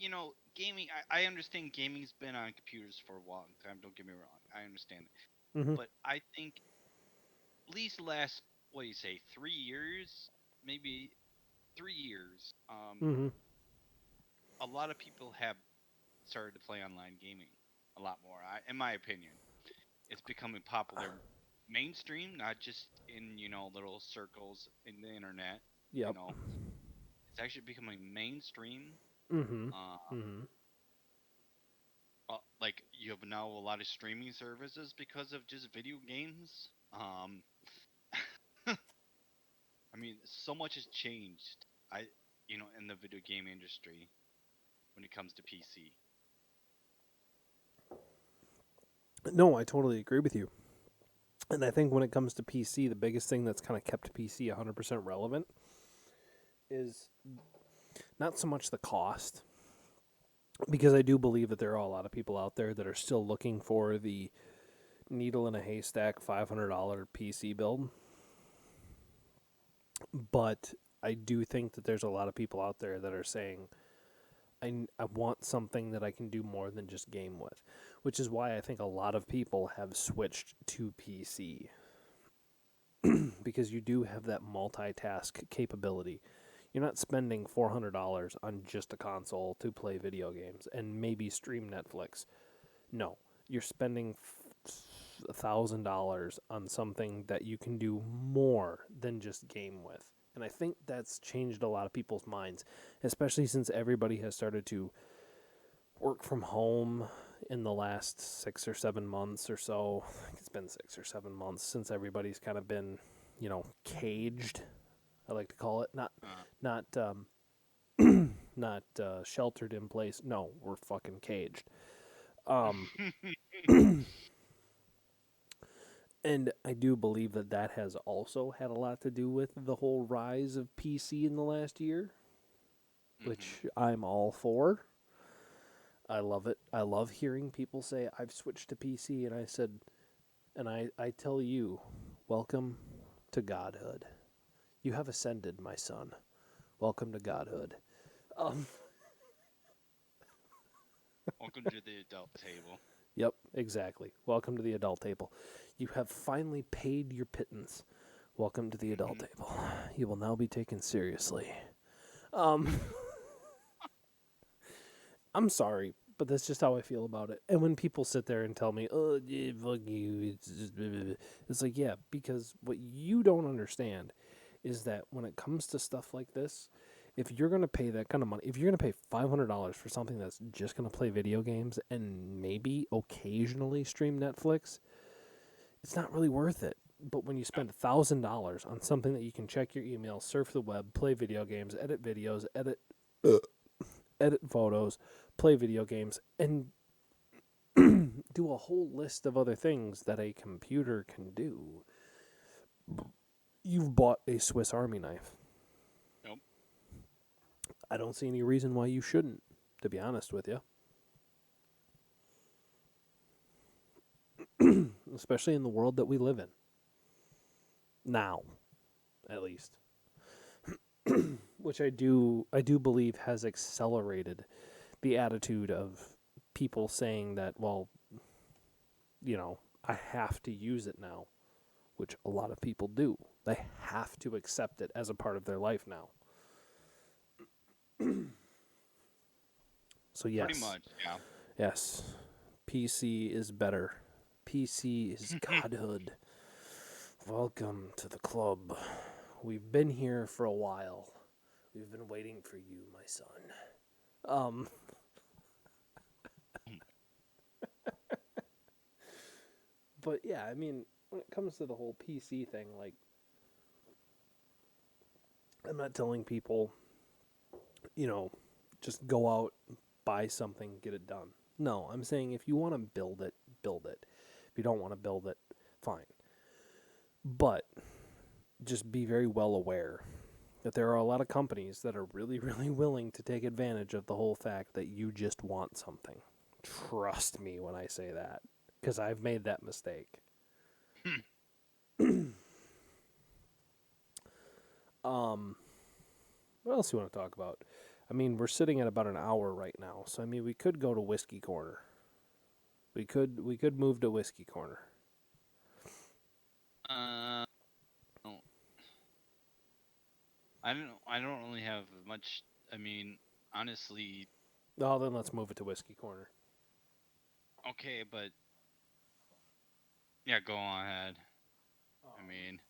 too. Gaming. I understand gaming's been on computers for a long time. Don't get me wrong. I understand it, mm-hmm, but I think at least the last, what do you say, 3 years, maybe 3 years. mm-hmm, A lot of people have started to play online gaming a lot more. In my opinion, it's becoming popular, mainstream, not just in little circles in the internet. You yep, know, it's actually becoming mainstream. mm-hmm, Uh, mm-hmm. like you have now a lot of streaming services because of just video games. I mean, so much has changed. In the video game industry when it comes to PC. No, I totally agree with you. And I think when it comes to PC, the biggest thing that's kind of kept PC 100% relevant is not so much the cost, because I do believe that there are a lot of people out there that are still looking for the needle in a haystack $500 PC build. But I do think that there's a lot of people out there that are saying, I want something that I can do more than just game with, which is why I think a lot of people have switched to PC because you do have that multitask capability. You're not spending $400 on just a console to play video games and maybe stream Netflix. No, you're spending $1,000 on something that you can do more than just game with. And I think that's changed a lot of people's minds, especially since everybody has started to work from home in the last 6 or 7 months or so. I think it's been 6 or 7 months since everybody's kind of been, caged. I like to call it Uh, not not sheltered in place. No, we're fucking caged. Um, and I do believe that that has also had a lot to do with the whole rise of PC in the last year, hmm. which I'm all for. I love it. I love hearing people say, I've switched to PC, and I said, and I tell you, welcome to godhood. You have ascended, my son. Welcome to godhood. Um, Welcome to the adult table. yep, exactly. Welcome to the adult table. You have finally paid your pittance. Welcome to the adult Hmm. table. You will now be taken seriously. Um, I'm sorry, but that's just how I feel about it. And when people sit there and tell me, "Oh, yeah, fuck you," it's just blah, blah, blah. It's like, yeah, because what you don't understand is that when it comes to stuff like this, if you're gonna pay that kind of money, if you're gonna pay $500 for something that's just gonna play video games and maybe occasionally stream Netflix, it's not really worth it. But when you spend $1,000 on something that you can check your email, surf the web, play video games, edit videos, edit photos, play video games, and do a whole list of other things that a computer can do, you've bought a Swiss Army knife. Nope. I don't see any reason why you shouldn't, to be honest with you. Especially in the world that we live in. Now, at least. Which I do believe has accelerated the attitude of people saying that, well, you know, I have to use it now, which a lot of people do. They have to accept it as a part of their life now. So yes. Pretty much, yeah. Yes. PC is better. PC is godhood. Welcome to the club. We've been here for a while. We've been waiting for you, my son. But yeah, I mean, when it comes to the whole PC thing, like, I'm not telling people, you know, just go out, buy something, get it done. No, I'm saying if you want to build it, build it. If you don't want to build it, fine. But just be very well aware that there are a lot of companies that are really, really willing to take advantage of the whole fact that you just want something. Trust me when I say that, because I've made that mistake. What else do you want to talk about? I mean, we're sitting at about an hour right now, so I mean, we could go to Whiskey Corner. We could move to Whiskey Corner. No. I don't really have much. I mean, honestly. Oh, then let's move it to Whiskey Corner. Okay, but yeah, go on ahead. I mean,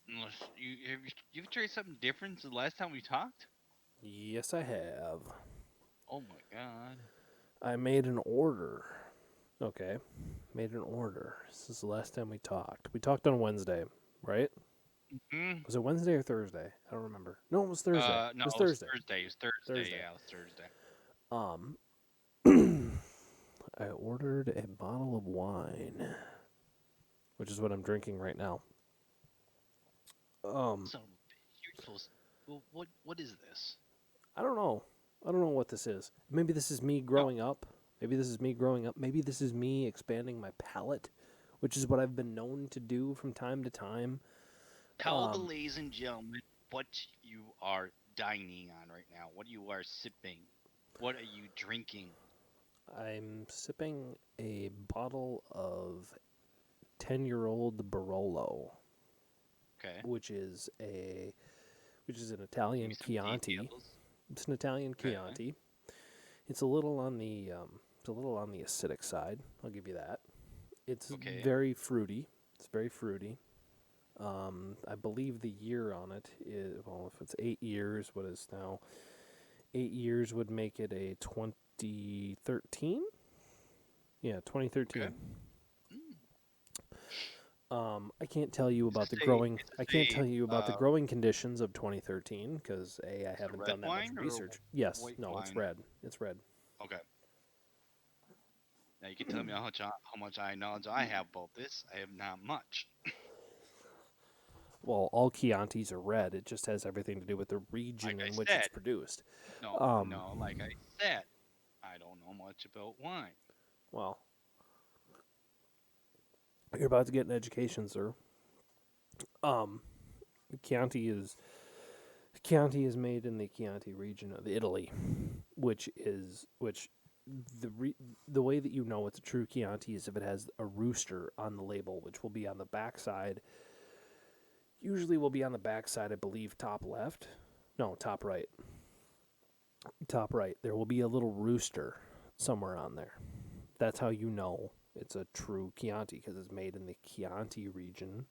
unless you've tried something different since the last time we talked? Yes, I have. Oh my god. I made an order. Okay. Made an order. This is the last time we talked. We talked on Wednesday, right? Mm-hmm. Was it Wednesday or Thursday? I don't remember. No, it was Thursday. No, it was it was Thursday. Thursday. It was Thursday. Yeah, it was Thursday. I ordered a bottle of wine, which is what I'm drinking right now. So you're supposed. Well, what is this? I don't know. I don't know what this is. Maybe this is me growing up. Maybe this is me growing up. Maybe this is me expanding my palate, which is what I've been known to do from time to time. Tell the ladies and gentlemen what you are dining on right now. What you are sipping. What are you drinking? I'm sipping a bottle of 10-year-old Barolo. Okay. Which is an Italian Chianti. Details. It's an Italian Chianti. It's a little on the acidic side. I'll give you that. It's very fruity. It's very fruity. I believe the year on it is, well, if it's 8 years, what is now 8 years would make it a 2013. Yeah, 2013. Okay. I can't tell you about the growing. I can't tell you about the growing conditions of 2013 because I haven't done that much research. Yes, no, wine? It's red. It's red. Okay. Now you can tell me how much knowledge I have about this. I have not much. Well, all Chiantis are red. It just has everything to do with the region in which it's produced. No, like I said, I don't know much about wine. Well, you're about to get an education, sir. Chianti is made in the Chianti region of Italy, which the way that you know it's a true Chianti is if it has a rooster on the label, which will be on the backside. Usually will be on the backside, I believe, top left. No, top right. Top right. There will be a little rooster somewhere on there. That's how you know it's a true Chianti, because it's made in the Chianti region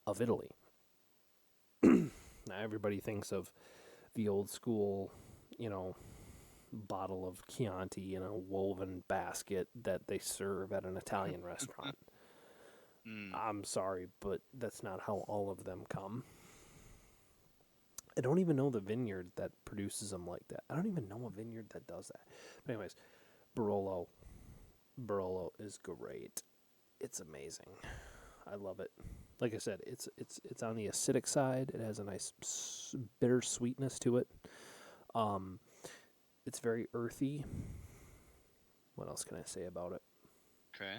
of Italy. Now everybody thinks of the old school, bottle of Chianti in a woven basket that they serve at an Italian restaurant. Mm. I'm sorry, but that's not how all of them come. I don't even know the vineyard that produces them like that. I don't even know a vineyard that does that. But anyways, Barolo. Barolo is great. It's amazing. I love it. Like I said, it's on the acidic side. It has a nice bitter sweetness to it. It's very earthy. What else can I say about it? Okay.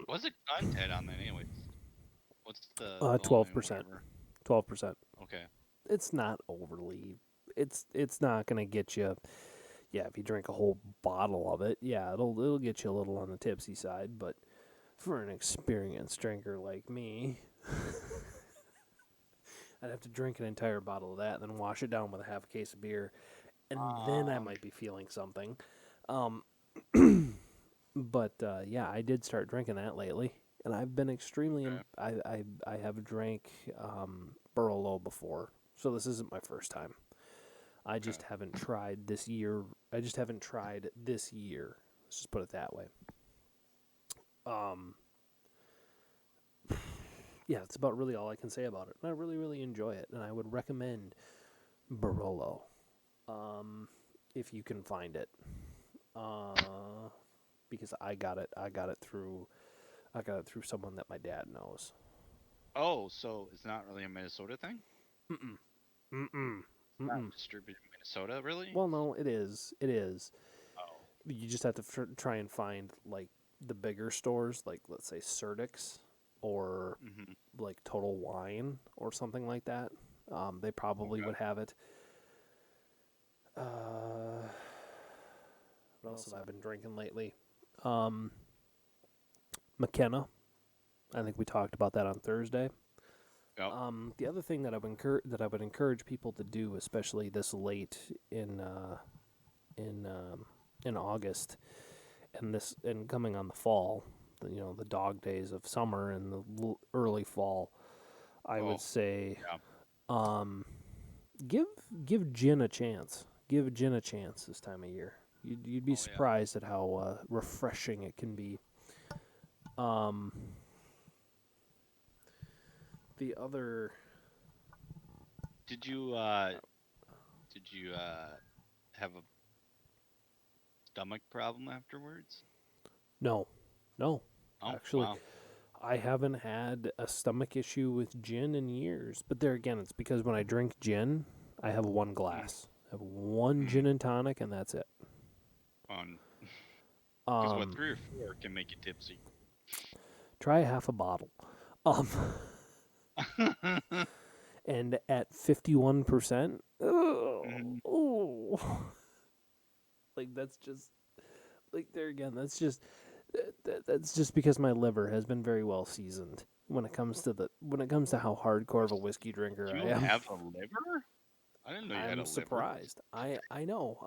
What's the content on that, anyways? What's the volume, 12%. whatever? 12%. Okay. It's not overly. It's not gonna get you. Yeah, if you drink a whole bottle of it, yeah, it'll get you a little on the tipsy side. But for an experienced drinker like me, I'd have to drink an entire bottle of that, and then wash it down with a half a case of beer, and then I might be feeling something. Um, but yeah, I did start drinking that lately, and I've been extremely. Okay. I have drank Barolo before, so this isn't my first time. I just haven't tried this year. I just haven't tried this year. Let's just put it that way. Yeah, that's about really all I can say about it. And I really, really enjoy it, and I would recommend Barolo, if you can find it. Because I got it. I got it through someone that my dad knows. Oh, so it's not really a Minnesota thing? Mm-mm. Mm-mm. Not Mm-mm. distributed in Minnesota, really? Well, no, it is. It is. Oh. You just have to try and find like the bigger stores, like let's say Surdix or Mm-hmm. like Total Wine or something like that. They probably Okay. would have it. What else have I been drinking lately? McKenna. I think we talked about that on Thursday. Yep. The other thing that I would encourage people to do, especially this late in in August, and coming on the fall, the dog days of summer and the early fall, I Oh, would say, yeah. um, give give gin a chance. Give gin a chance this time of year. You'd be Oh, yeah. surprised at how refreshing it can be. Um, the other Did you have a stomach problem afterwards? no, no, Oh, actually, wow. I haven't had a stomach issue with gin in years. But there again, it's because when I drink gin, I have one glass. I have one Mm-hmm. gin and tonic, and that's it. On because what, Um, 3 or 4 can make you tipsy. Try half a bottle. Um, and at 51%, Mhm. oh, like that's just like there again. That's just because my liver has been very well seasoned when it comes to how hardcore of a whiskey drinker I You am. have a liver? I didn't know you had I'm a liver. surprised. I know.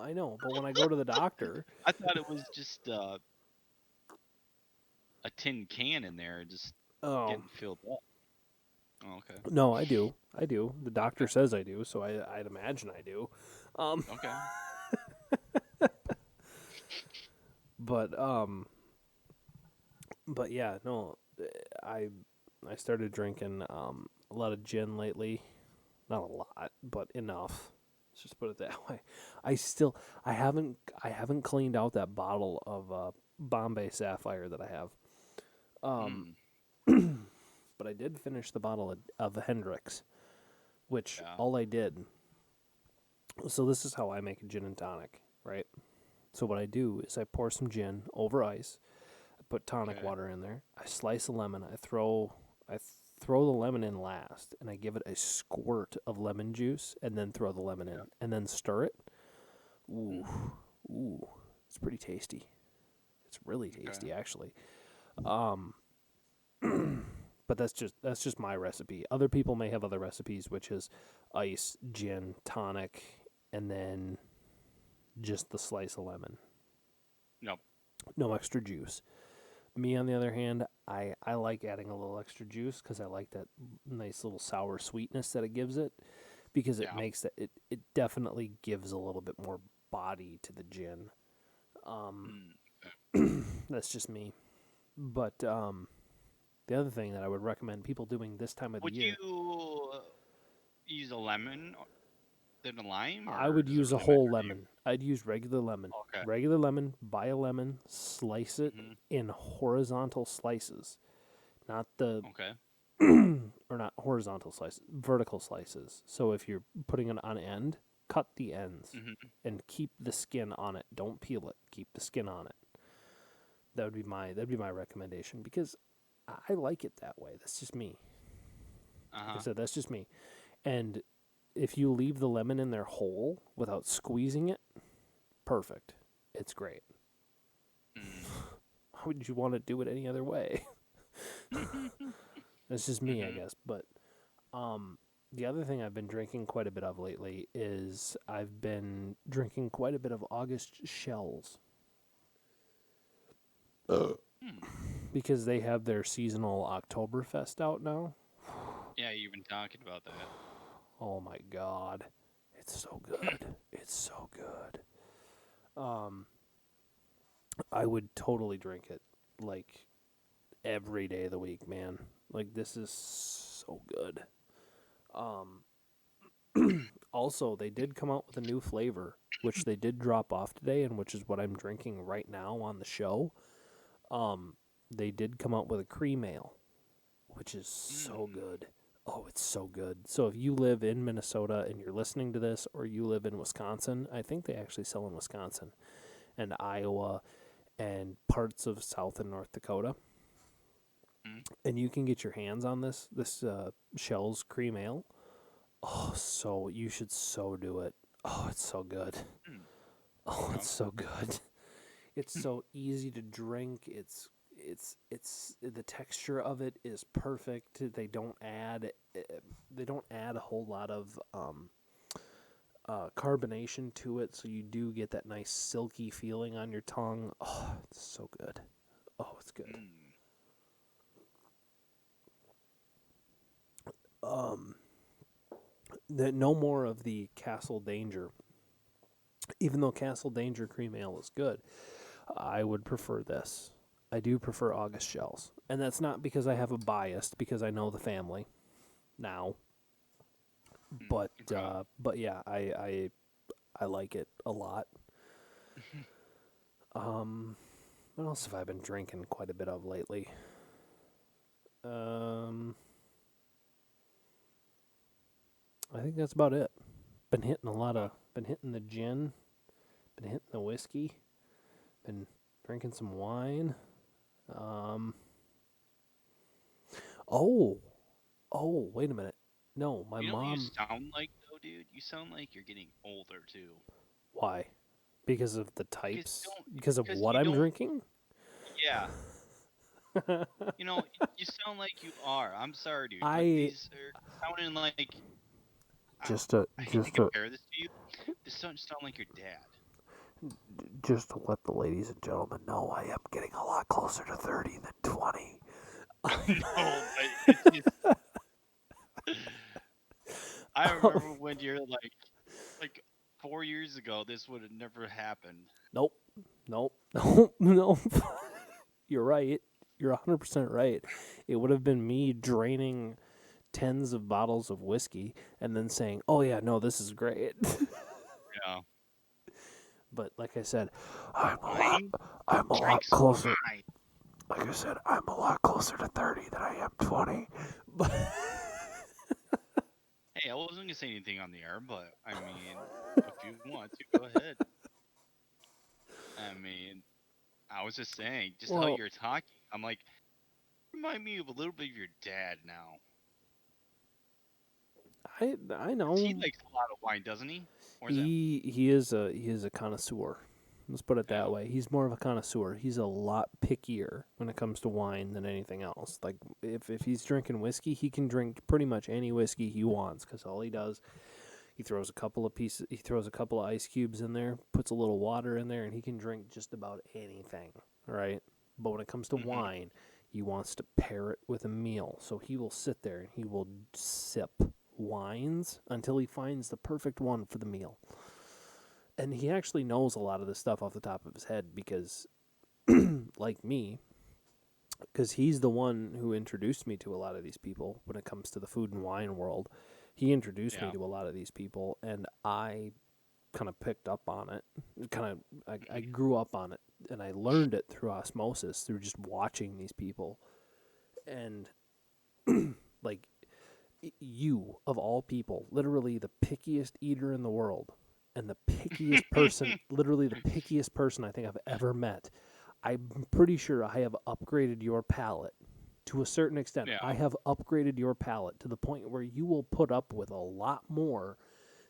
But when I go to the doctor, I thought it was just a tin can in there just oh getting filled up. Oh, okay. no, I do. I do. The doctor Okay. says I do, so I'd imagine I do. Um, Okay. but yeah, no, I I started drinking a lot of gin lately. Not a lot, but enough. Let's just put it that way. I haven't cleaned out that bottle of Bombay Sapphire that I have. Um, Mm. but I did finish the bottle of Hendrix, which Yeah. all I did. So this is how I make a gin and tonic, right? So what I do is I pour some gin over ice. I put tonic Okay. water in there. I slice a lemon. I throw the lemon in last, and I give it a squirt of lemon juice, and then throw the lemon in, Yeah. and then stir it. Ooh, Mm. ooh, it's pretty tasty. It's really Okay. tasty, actually. Um, but that's just my recipe. Other people may have other recipes, which is ice, gin, tonic, and then just the slice of lemon. Nope. No extra juice. Me, on the other hand, I like adding a little extra juice because I like that nice little sour sweetness that it gives it, because it Yeah. makes it definitely gives a little bit more body to the gin. Mm. Okay. That's just me. But the other thing that I would recommend people doing this time of the Would year, you use a lemon than a lime, I or would does it use a really matter whole to you? lemon. I'd use regular lemon. Okay. Regular lemon, buy a lemon, slice it Hmm. in horizontal slices, not the Okay. or not horizontal slices, vertical slices. So if you're putting it on end, cut the ends Hmm. and keep the skin on it. Don't peel it. Keep the skin on it. That'd be my recommendation because I like it that way. That's just me. Like I Uh-huh. said, that's just me. And if you leave the lemon in there whole without squeezing it, perfect. It's great. Mm. How would you want to do it any other way? That's just me, I Hmm. guess. But the other thing I've been drinking quite a bit of lately is I've been drinking quite a bit of August shells Hmm. because they have their seasonal Oktoberfest out now. Yeah, you've been talking about that. Oh my god. It's so good. It's so good. Um I would totally drink it like every day of the week, man. Like this is so good. Um Also, they did come out with a new flavor, which they did drop off today, and which is what I'm drinking right now on the show. Um, they did come out with a cream ale, which is so Mm. good. Oh, it's so good. So if you live in Minnesota and you're listening to this, or you live in Wisconsin, I think they actually sell in Wisconsin and Iowa and parts of South and North Dakota, Mm. and you can get your hands on this Shell's cream ale. Oh, so you should so do it. Oh, it's so good. Mm. Oh, Okay. it's so good. It's so easy to drink. It's the texture of it is perfect. They don't add a whole lot of carbonation to it, so you do get that nice silky feeling on your tongue. Oh, it's so good. Oh, it's good. Mm. Um, no more of the Castle Danger. Even though Castle Danger cream ale is good, I would prefer this. I do prefer August shells, and that's not because I have a bias, because I know the family now. Mm. But Okay. yeah, I like it a lot. Um, what else have I been drinking quite a bit of lately? Um, I think that's about it. Oh. Been hitting the gin, been hitting the whiskey, been drinking some wine. Um, oh, wait a minute. No, my You know what you mom. sound like though, dude? You sound like you're getting older too. Why? Because of the Because types? don't Because of because what you I'm don't drinking? yeah. You know, you sound like you are. I'm sorry, dude, but I these are sounding like I hate to just to compare this to you. This sound like your dad. just to let the ladies and gentlemen know, I am getting a lot closer to 30 than 20. No, but it's just I remember when you're like 4 years ago, this would have never happened. Nope. Nope. Nope. Nope. You're right. You're 100% right. It would have been me draining tens of bottles of whiskey and then saying, "Oh yeah, no, this is great." Yeah. But like I said, I'm a lot Wine? I'm a lot Drink some closer. wine. Like I said, I'm a lot closer to 30 than I am 20. But Hey, I wasn't gonna say anything on the air, but I mean, if you want to, go ahead. I mean, I was just saying, just how well, you're talking. I'm like, remind me of a little bit of your dad now. I 'Cause he know likes a lot of wine, doesn't he? Or is that? he is a connoisseur. Let's put it Yeah. that way. He's more of a connoisseur. He's a lot pickier when it comes to wine than anything else. Like if he's drinking whiskey, he can drink pretty much any whiskey he wants because all he does, he throws a couple of ice cubes in there, puts a little water in there, and he can drink just about anything. Right. But when it comes to Hmm. wine, he wants to pair it with a meal. So he will sit there and he will sip wines until he finds the perfect one for the meal. And he actually knows a lot of this stuff off the top of his head because, like me, because he's the one who introduced me to a lot of these people when it comes to the food and wine world. He introduced me Yeah. to a lot of these people, and I kind of picked up on it. I grew up on it, and I learned it through osmosis, through just watching these people. And like you, of all people, literally the pickiest eater in the world, and the pickiest person, literally the pickiest person I think I've ever met. I'm pretty sure I have upgraded your palate to a certain extent. Yeah. I have upgraded your palate to the point where you will put up with a lot more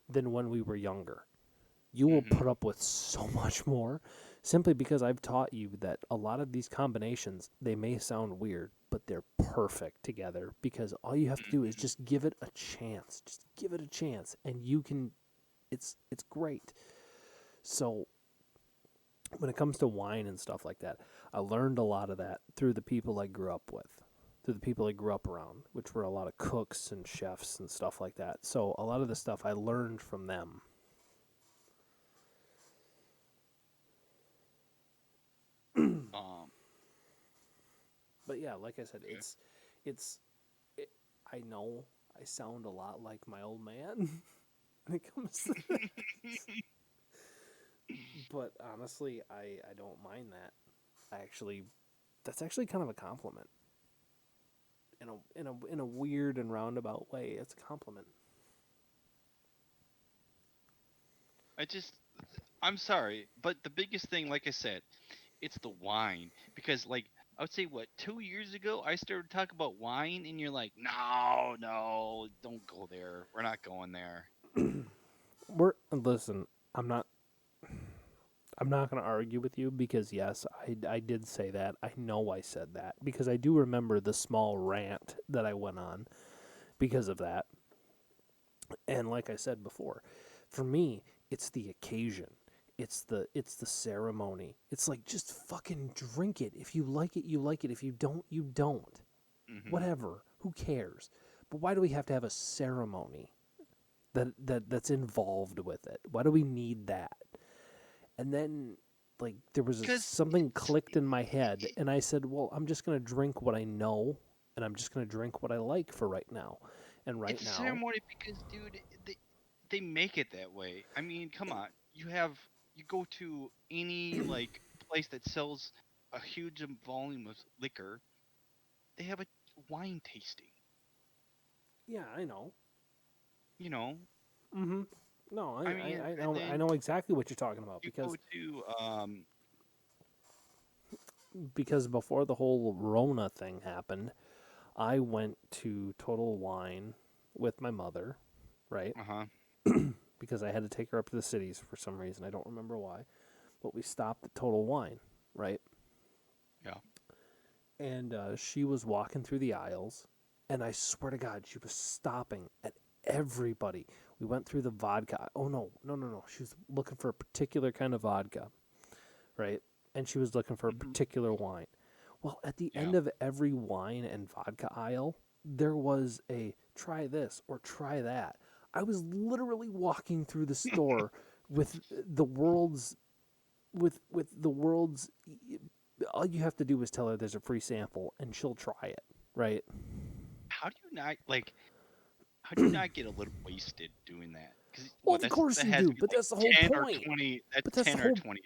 than when we were younger. You will Hmm. put up with so much more simply because I've taught you that a lot of these combinations, they may sound weird, but they're perfect together because all you have to do is just give it a chance. Just give it a chance and you can it's great. So when it comes to wine and stuff like that, I learned a lot of that through the people I grew up with, through the people I grew up around, which were a lot of cooks and chefs and stuff like that. So a lot of the stuff I learned from them. Um. But yeah, like I said, Okay. it's it, I know I sound a lot like my old man when it comes to this, but honestly, I don't mind that. I actually that's actually kind of a compliment in a weird and roundabout way. It's a compliment. I just, I'm sorry, but the biggest thing, like I said, it's the wine. Because, like, I would say, what, 2 years ago, I started talking about wine, and you're like, no, no, don't go there. We're not going there. We're listen. I'm not. I'm not going to argue with you because yes, I did say that. I know I said that because I do remember the small rant that I went on because of that. And like I said before, for me, it's the occasion. It's the ceremony. It's like just fucking drink it. If you like it, you like it. If you don't, you don't. Hmm. Whatever. Who cares? But why do we have to have a ceremony that's involved with it? Why do we need that? And then like there was Because something clicked in my head and I said, "Well, I'm just going to drink what I know and I'm just going to drink what I like for right now." And right it's a now, ceremony because, dude, they make it that way. I mean, come on. You go to any, like, place that sells a huge volume of liquor, they have a wine tasting, yeah, I know. you know? Mhm. No, I mean, I and know I then know exactly what you're talking about you go to because before the whole Rona thing happened, I went to Total Wine with my mother, right? uh-huh. Because I had to take her up to the cities for some reason. I don't remember why, but we stopped at Total Wine, right? Yeah. And she was walking through the aisles, and I swear to God, she was stopping at everybody. We went through the vodka. Oh no, no, no, no! She was looking for a particular kind of vodka, right? And she was looking for a Hmm. particular wine. Well, at the Yeah. end of every wine and vodka aisle, there was a try this or try that. I was literally walking through the store with the world's with the world's all you have to do is tell her there's a free sample and she'll try it, right? How do you not, like, how do you not get a little wasted doing that? Because Well, what, of course that you has do, to be but like that's the whole 10 or point. 20. That's But that's the 10 or whole 20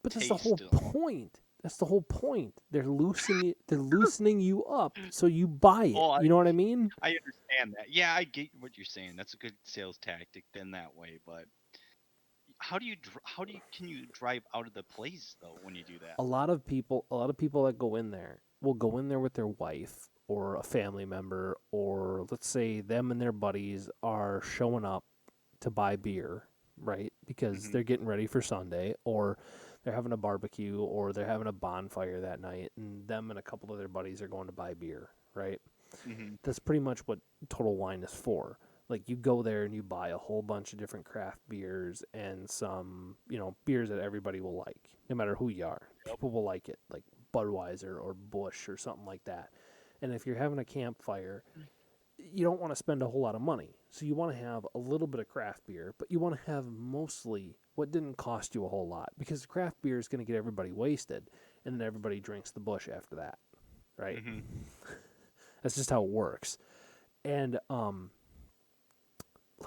but that's the tastes whole still. point. That's the whole point. They're loosening you up so you buy it. Oh, You know what I mean? I understand that. Yeah, I get what you're saying. That's a good sales tactic then that way. But how do you can you drive out of the place though when you do that? A lot of people that go in there will go in there with their wife or a family member or let's say them and their buddies are showing up to buy beer, right? Because Hmm. they're getting ready for Sunday or they're having a barbecue or they're having a bonfire that night and them and a couple of their buddies are going to buy beer, right? Hmm. That's pretty much what Total Wine is for. Like you go there and you buy a whole bunch of different craft beers and some, beers that everybody will like, no matter who you are. Yep. People will like it, like Budweiser or Busch or something like that. And if you're having a campfire, you don't want to spend a whole lot of money. So you want to have a little bit of craft beer, but you want to have mostly what didn't cost you a whole lot because craft beer is going to get everybody wasted and then everybody drinks the Busch after that, right? Mhm. That's just how it works. And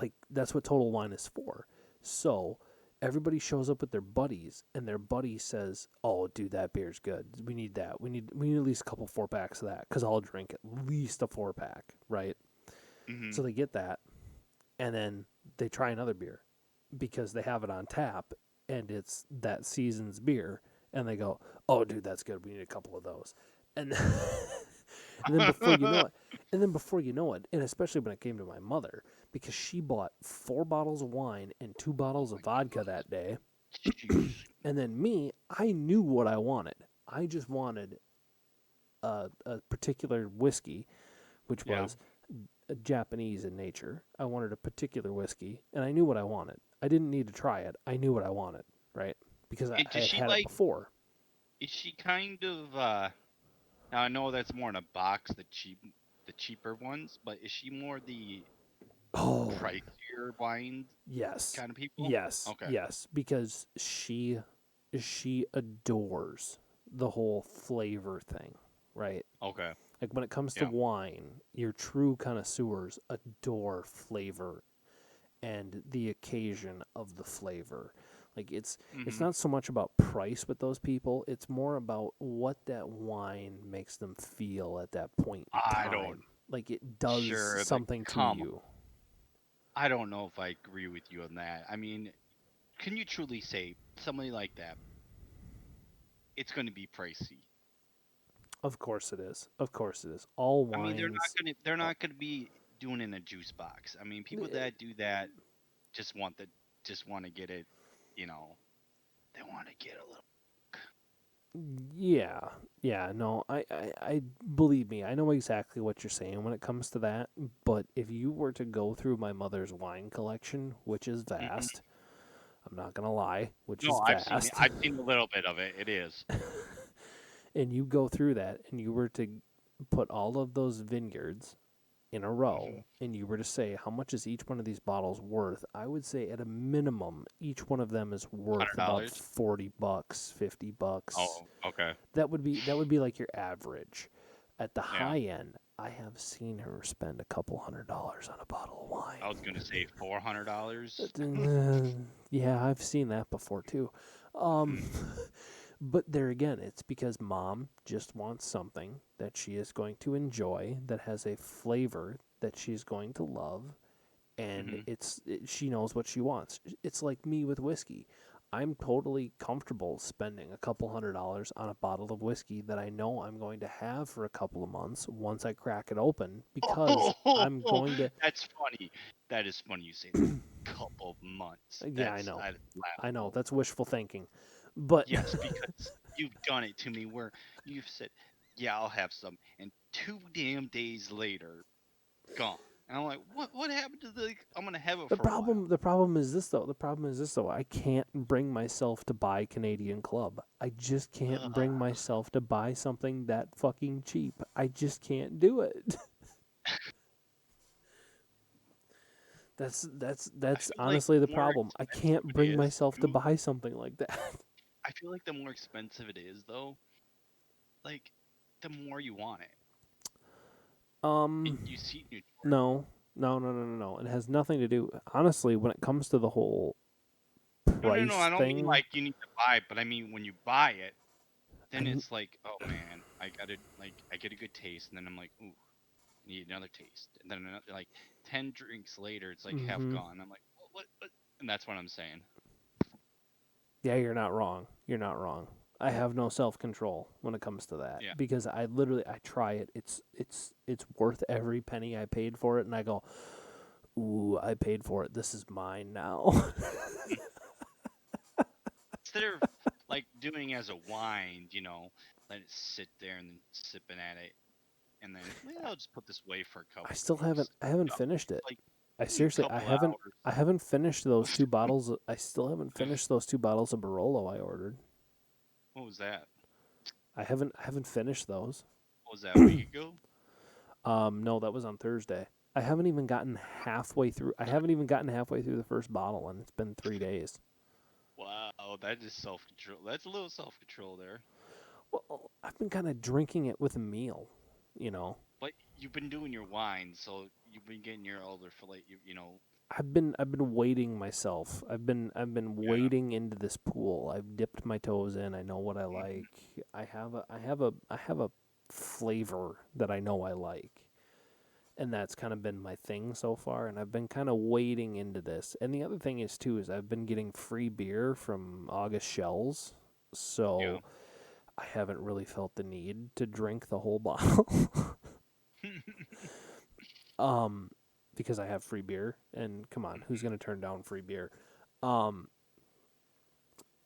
like that's what Total Wine is for. So everybody shows up with their buddies, and their buddy says, "Oh, dude, that beer's good. We need that. We need at least a couple 4-packs of that because I'll drink at least a 4-pack, right?" Mhm. So they get that, and then they try another beer because they have it on tap, and it's that season's beer, and they go, "Oh, dude, that's good. We need a couple of those," and and then before you know it, and especially when it came to my mother, because she bought 4 bottles of wine and 2 Oh bottles of my vodka god. that day, Jeez. and then me, I knew what I wanted. I just wanted a particular whiskey, which Yeah. was Japanese in nature. I wanted a particular whiskey, and I knew what I wanted. I didn't need to try it. I knew what I wanted, right? Because I, And I does had she had it like? before. Is she kind of? Now I know that's more in a box, the cheaper ones. But is she more the Oh, pricier wine yes, kind of people? yes, Okay. yes. Because she adores the whole flavor thing, right? Okay. Like when it comes to Yeah. wine, your true connoisseurs adore flavor and the occasion of the flavor. Like it's Mhm. not so much about price with those people, it's more about what that wine makes them feel at that point in I don't. time. Like it does Sure. Like, something to come. you. I don't know if I agree with you on that. I mean, can you truly say somebody like that? It's going to be pricey. Of course it is. Of course it is. All I mean, wines. they're all- not gonna be doing it in a juice box. I mean, people eh, that do that just want the just want to get it, you know, they want to get a little. Yeah, yeah, no, I believe me, I know exactly what you're saying when it comes to that. But if you were to go through my mother's wine collection, which is Mhm. vast, I'm not gonna lie, which No, is I've seen it. vast, I've seen a little bit of it. It is. and you go through that, and you were to put all of those vineyards in a row, and you were to say how much is each one of these bottles worth, I would say at a minimum each one of them is worth about $100. $40, $50. Oh, okay. That would be like your average. At the Yeah. high end, I have seen her spend a couple $100 on a bottle of I was gonna say $400. wine. Yeah, I've seen that before too. Um, Hmm. but there again, it's because mom just wants something that she is going to enjoy, that has a flavor that she's going to love, and Hmm. she knows what she wants. It's like me with whiskey. I'm totally comfortable spending a couple $100 on a bottle of whiskey that I know I'm going to have for a couple of months once I crack it open, because I'm going to. That's funny. That is funny. You say that. Couple of months. Yeah, I know. That's I know laughable. that's wishful thinking, but Yes, because you've done it to me where you've said, "Yeah, I'll have some," and 2 damn days later, gone. And I'm like, "What happened to the? I'm gonna have it the for a while." problem the problem is this though. The problem is this though. I can't bring myself to buy Canadian Club. I just can't Ugh. bring myself to buy something that fucking cheap. I just can't do it. I That's feel like honestly the the more problem. I expensive can't it bring is, myself to too. buy something like that. I feel like the more expensive it is, though, like the more you want it, um, and you see new. no, no, no, no, no, no. It has nothing to do. Honestly, when it comes to the whole No, no, no. price I don't mean thing, like you need to buy it, but I mean when you buy it, I then it's like, oh man, I get a good taste, and then I'm like, ooh, I need another taste, and then another, like 10 drinks later, it's like half mm-hmm. gone. I'm like, what? And that's what I'm saying. Yeah, you're not wrong. You're not wrong. I have no self control when it comes to that, Yeah. because I try it. It's worth every penny I paid for it, and I go, ooh, I paid for it. This is mine now. Mm. Instead of like doing as a wine, let it sit there and then sipping at it, and then well, I'll just put this away for a I couple still haven't weeks. I haven't No, finished it. like I only a seriously couple hours. I haven't finished those 2 bottles. I still haven't finished those 2 bottles of Barolo I ordered. What was that? I haven't finished those. What was that, a week ago? No, that was on Thursday. I haven't even gotten halfway through. I haven't even gotten halfway through the first bottle, and it's been 3 days. Wow, that is self control. That's a little self control there. Well, I've been kind of drinking it with a meal, you know. But you've been doing your wine, so you've been getting your Elder Fillet. You know. I've been waiting myself. I've been Yeah. wading into this pool. I've dipped my toes in. I know what I Mhm. like. I have a flavor that I know I like. And that's kind of been my thing so far, and I've been kind of wading into this. And the other thing is too is I've been getting free beer from August Shells. Yeah. So I haven't really felt the need to drink the whole bottle. um because I have free beer, and come on, who's Mhm. going to turn down free beer? Um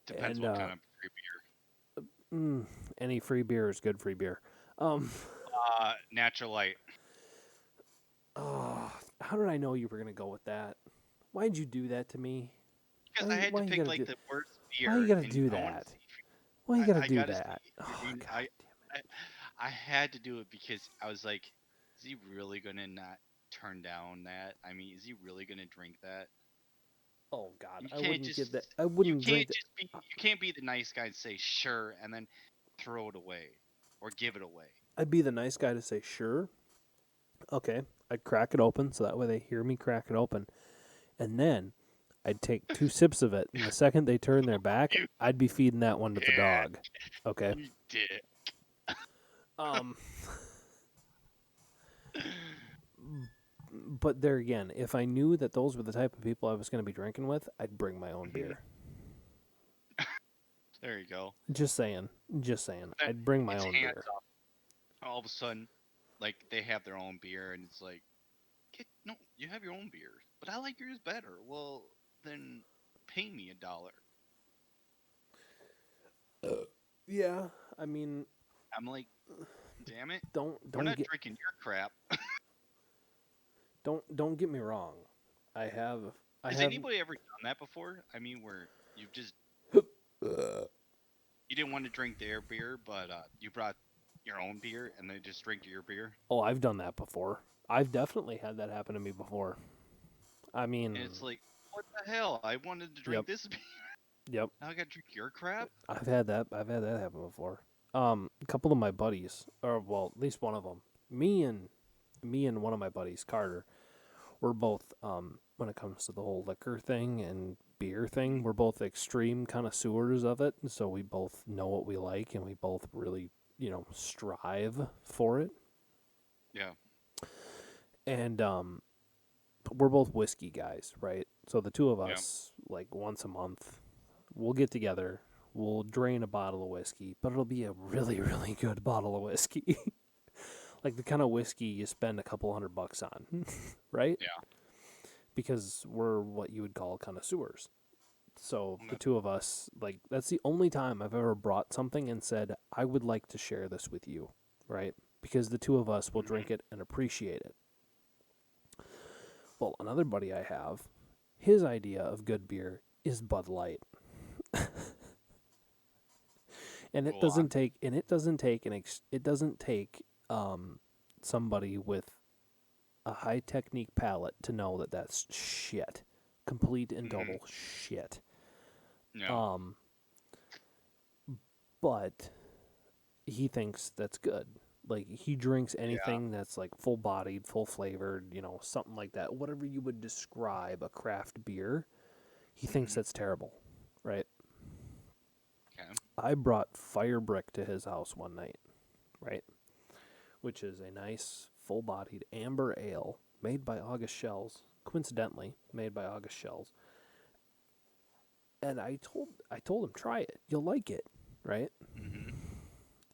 Depends and what kind of free beer. mm, any free beer is good free beer. Um Natural Light. oh, how did I know you were going to go with that? Why'd you do that to me? Because I Why had to why you got pick to like do the worst why you beer, got to and do I want to that? see. Why you got to I do gotta see. that? I Oh mean, god damn I, I had to do it because I was like, is he really gonna not turn down that? I mean, is he really gonna drink that? Oh God, You I can't wouldn't give that. just I you wouldn't can't drink that. just be you can't be the nice guy and say sure and then throw it away or give it away. I'd be the nice guy to say sure, okay. I'd crack it open so that way they hear me crack it open, and then I'd take 2 sips of it. And the second they turn their back, You I'd be feeding that one to the did. dog. Okay. You did. Um. But there again, if I knew that those were the type of people I was going to be drinking with, I'd bring my own beer. There you go. Just saying. Just saying. Then I'd bring my it's own hands beer. off. All of a sudden, like they have their own beer, and it's like, no, you have your own beer, but I like yours better. Well, then pay me $1. Yeah. I mean, I'm like, damn it, don't we're don't not get drinking your crap. don't get me wrong. I have I Has have anybody ever done that before? I mean, where you've just you didn't want to drink their beer, but you brought your own beer, and they just drink your beer, Oh, I've done that before. I've definitely had that happen to me before. I and mean, it's like, what the hell? I wanted to yep, drink this beer. yep. Now I gotta drink your crap. I've had that. I've had that happen before. A couple of my buddies, or well, at least one of them, me and one of my buddies, Carter, we're both when it comes to the whole liquor thing and beer thing, we're both extreme connoisseurs of it. So we both know what we like, and we both really, strive for it. Yeah. And we're both whiskey guys, right? So the two of Yeah. us, like once a month, we'll get together. We'll drain a bottle of whiskey, but it'll be a really, really good bottle of whiskey. Like the kind of whiskey you spend a couple $100 on, right? Yeah. Because we're what you would call connoisseurs. So the Okay. two of us, like, that's the only time I've ever brought something and said, I would like to share this with you, right? Because the two of us will Mhm. drink it and appreciate it. Well, another buddy I have, his idea of good beer is Bud Light. And it Go on. doesn't take it doesn't take somebody with a high technique palate to know that that's shit. Complete and Mhm. total shit. Yeah. Um but he thinks that's good. Like he drinks Yeah. anything that's like full bodied, full flavored, something like that. Whatever you would describe a craft beer, he thinks Mhm. that's terrible, right? Okay. I brought Firebrick to his house one night, right? Which is a nice full bodied amber ale made by August Shells, coincidentally made by August Shells. And I told him try it. You'll like it, right? Mhm.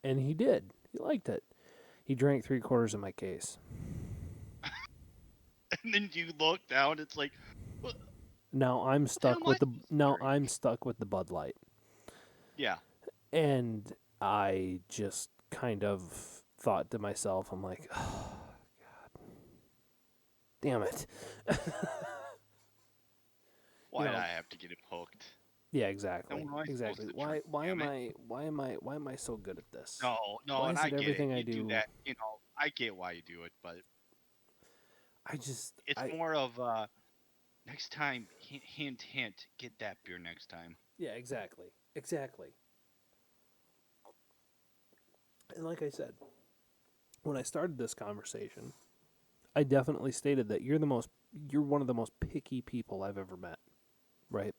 And he did. He liked it. He drank 3/4 of my case. And then you look down. It's like, what Now I'm the hell stuck am I with the supposed to now drink? I'm stuck with the Bud Light. Yeah. And I just kind of thought to myself, I'm like, oh, damn it. you Why did know, I have to get him hooked? yeah, Then exactly. what am I supposed Exactly. to Why drink? why Damn am it. I so good at this? No, no, Why and is I it get it. everything I You do do? that. I get why you do it, but I just it's I more of next time. Hint, hint, hint. Get that beer next time. Yeah, exactly. Exactly. And like I said, when I started this conversation, I definitely stated that you're one of the most picky people I've ever met, right?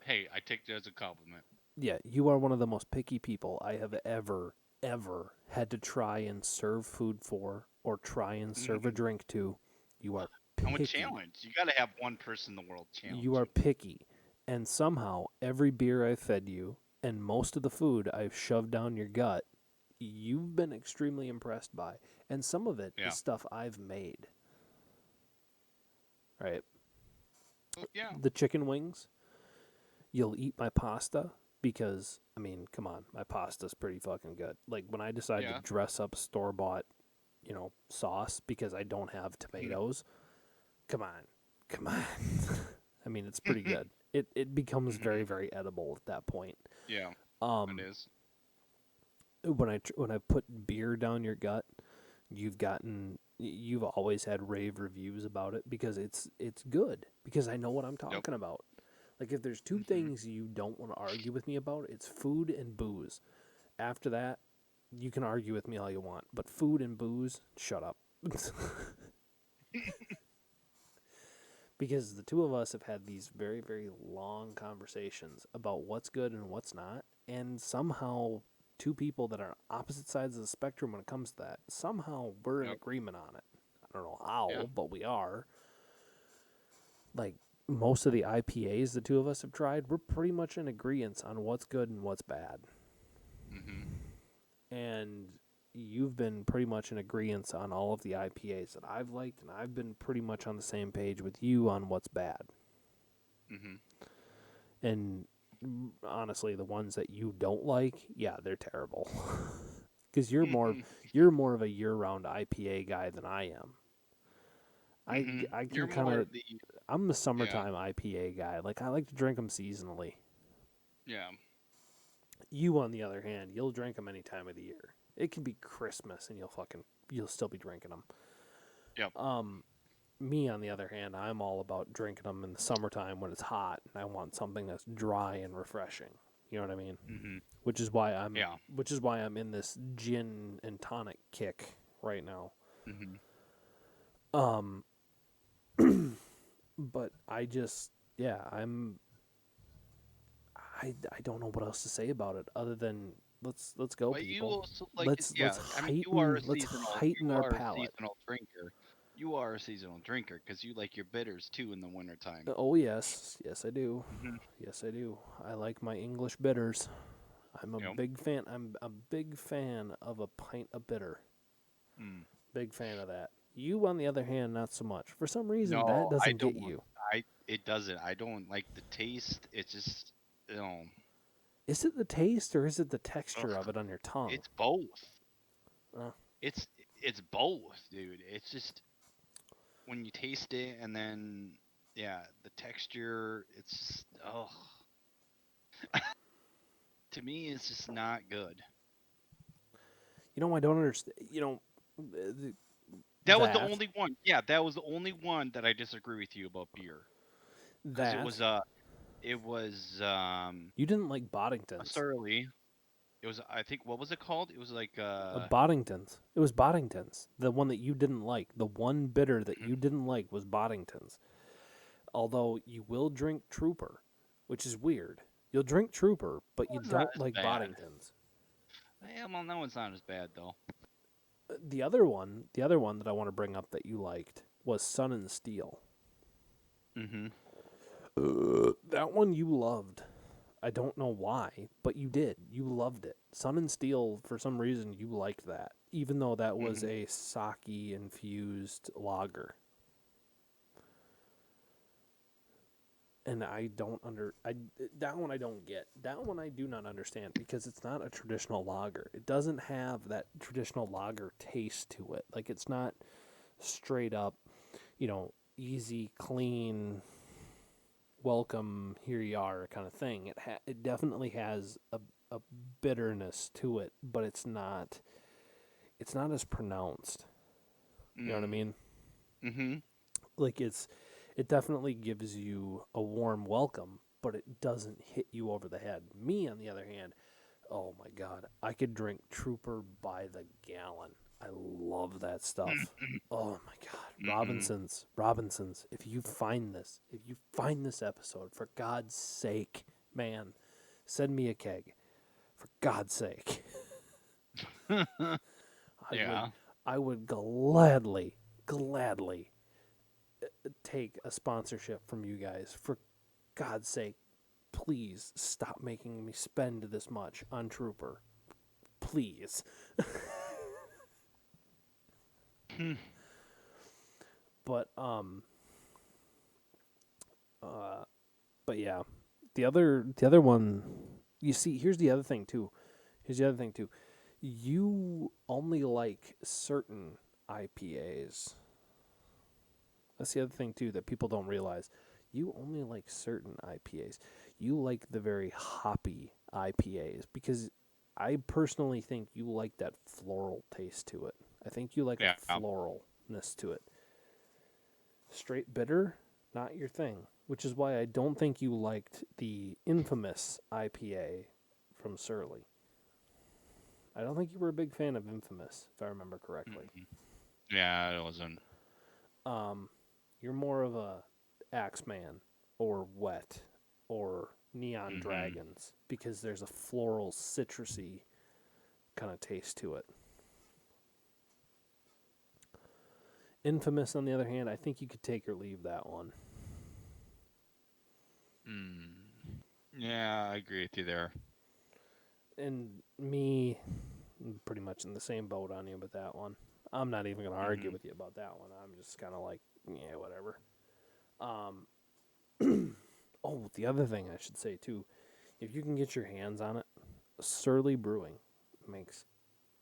Hey, I take that as a compliment. Yeah, you are one of the most picky people I have ever had to try and serve food for or try and serve a Mhm. drink to. You are I'm a picky. challenge. You got to have one person in the world You challenge are you. picky. And somehow, every beer I've fed you and most of the food I've shoved down your gut, you've been extremely impressed by. And some of it is Yeah. stuff I've made, right? Well, yeah. The chicken wings, you'll eat my pasta because, I mean, come on, my pasta's pretty fucking good. Like, when I decide to Yeah. dress up store bought, sauce because I don't have Mhm. tomatoes, come on. Come on. I mean, it's pretty good. It becomes very, Mhm. very edible at that point. Yeah. It Um, is. when I put beer down your gut, you've always had rave reviews about it because it's good because I know what I'm Yep. talking about. Like, if there's two Mhm. things you don't want to argue with me about, it's food and booze. After that, you can argue with me all you want, but food and booze, shut up. Because the two of us have had these very, very long conversations about what's good and what's not, and somehow two people that are opposite sides of the spectrum when it comes to that, somehow we're in Yep. agreement on it. I don't know Yeah. how, but we are. Like, most of the IPAs the two of us have tried, we're pretty much in agreement on what's good and what's bad. Mhm. And you've been pretty much in agreement on all of the IPAs that I've liked, and I've been pretty much on the same page with you on what's bad. Mhm. And honestly, the ones that you don't like, yeah, they're terrible. Because you're more of a year-round IPA guy than I am. Mhm. I You're can kind more of of the I'm the yeah. summertime IPA guy. Like, I like to drink them seasonally. Yeah. You, on the other hand, you'll drink them any time of the year. It can be Christmas and you'll still be drinking them. Yep. Me, on the other hand, I'm all about drinking them in the summertime when it's hot and I want something that's dry and refreshing. You know what I mean? Mhm. which is why I'm Yeah. which is why I'm in this gin and tonic kick right now. Mhm. Um, but I just yeah, I don't know what else to say about it other than let's go, But you people. also like it. Let's Yeah. I mean, you are a let's seasonal. heighten You our are a palate. seasonal drinker. You are a seasonal drinker because you like your bitters too in the wintertime. Oh yes, yes I do. Mhm. Yes I do. I like my English bitters. I'm a Yep. big fan. I'm a big fan of a pint of bitter. Mm. Big fan of that. You, on the other hand, not so much. For some reason, that No, I doesn't get don't. you. It doesn't. I don't like the taste. It's just you know. Is it the taste or is it the texture of Ugh. it on your tongue? It's both. Uh, It's both, dude. It's just when you taste it and then yeah, the texture. It's just oh, to me, it's just not good. I don't understand. That was the That only one. Yeah, that was the only one that I disagree with you about beer because that it was you didn't like Boddingtons. surly. It was I think what was it called? It was like Boddingtons. It was Boddingtons. The one that you didn't like. The one bitter that you didn't like was Boddingtons. Although you will drink Trooper, which is weird. You'll drink Trooper, but you it's not don't as like bad. Boddingtons. Yeah, well, that one's not as bad though. The other one that I want to bring up that you liked was Sun and Steel. Mm-hmm. That one you loved. I don't know why, but you did. You loved it. Sun and Steel, for some reason, you liked that, even though that was Mm-hmm. a sake infused lager. And I don't under I that one I don't get. That one I do not understand because it's not a traditional lager. It doesn't have that traditional lager taste to it. Like, it's not straight up, easy, clean, welcome, here you are kind of thing. It definitely has a bitterness to it, but it's not as pronounced. You know what I Mm. mean? Mm-hmm. Like, it definitely gives you a warm welcome, but it doesn't hit you over the head. Me, on the other hand, Oh my god, I could drink Trooper by the gallon. I love that stuff. Oh my god, Robinsons. If you find this episode, for God's sake, man, send me a keg. For God's sake, I would, Yeah. I would gladly take a sponsorship from you guys. For God's sake, please stop making me spend this much on Trooper. Please. Hmm. But but yeah. The other one, you see, here's the other thing too. You only like certain IPAs. That's the other thing too that people don't realize. You only like certain IPAs. You like the very hoppy IPAs because I personally think you like that floral taste to it. I think you like Yeah. a floralness to it. Straight bitter, not your thing. Which is why I don't think you liked the infamous IPA from Surly. I don't think you were a big fan of Infamous, if I remember correctly. Mhm. Yeah, it wasn't. Um, you're more of a Axeman or Wet or Neon Hmm. Dragons because there's a floral, citrusy kind of taste to it. Infamous, on the other hand, I think you could take or leave that one. Mm. Yeah, I agree with you there. And me, I'm pretty much in the same boat on you with that one. I'm not even going to argue Hmm. with you about that one. I'm just kind of like, yeah, whatever. Um, oh, the other thing I should say too, if you can get your hands on it, Surly Brewing makes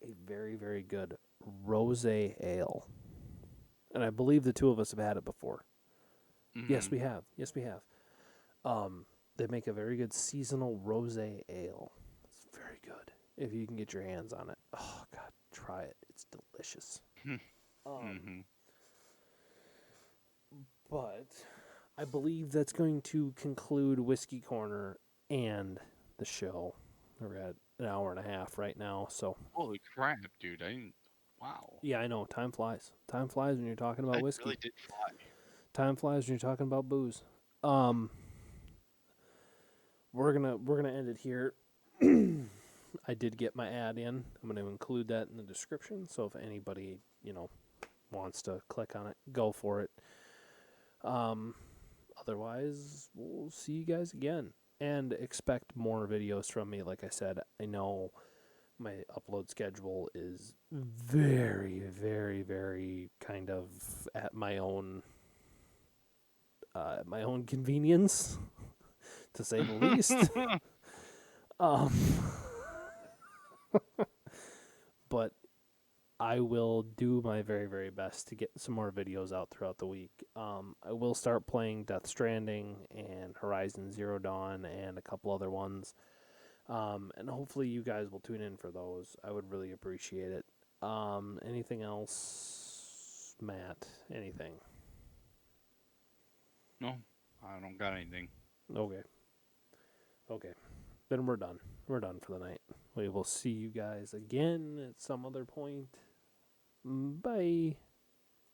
a very, very good rosé ale. And I believe the two of us have had it before. Yes, Hmm. we have. Yes, we have. They make a very good seasonal rosé ale. It's very good if you can get your hands on it. Oh God, try it. It's delicious. Hmm. But I believe that's going to conclude Whiskey Corner and the show. We're at an hour and a half right now, so Holy crap, dude! I didn't. Wow, yeah, I know. Time flies. Time flies when you're talking about that really whiskey. did fly. Time flies when you're talking about booze. Um, we're gonna end it here. I did get my ad in. I'm gonna include that in the description. So if anybody wants to click on it, go for it. Um, otherwise, we'll see you guys again and expect more videos from me. Like I said, I know my upload schedule is very, very, very kind of at my own convenience, to say the least. Um, but I will do my very, very best to get some more videos out throughout the week. I will start playing Death Stranding and Horizon Zero Dawn and a couple other ones. And hopefully you guys will tune in for those. I would really appreciate it. Anything else, Matt? Anything? No, I don't got anything. Okay. Okay. Then we're done. We're done for the night. We will see you guys again at some other point. Bye.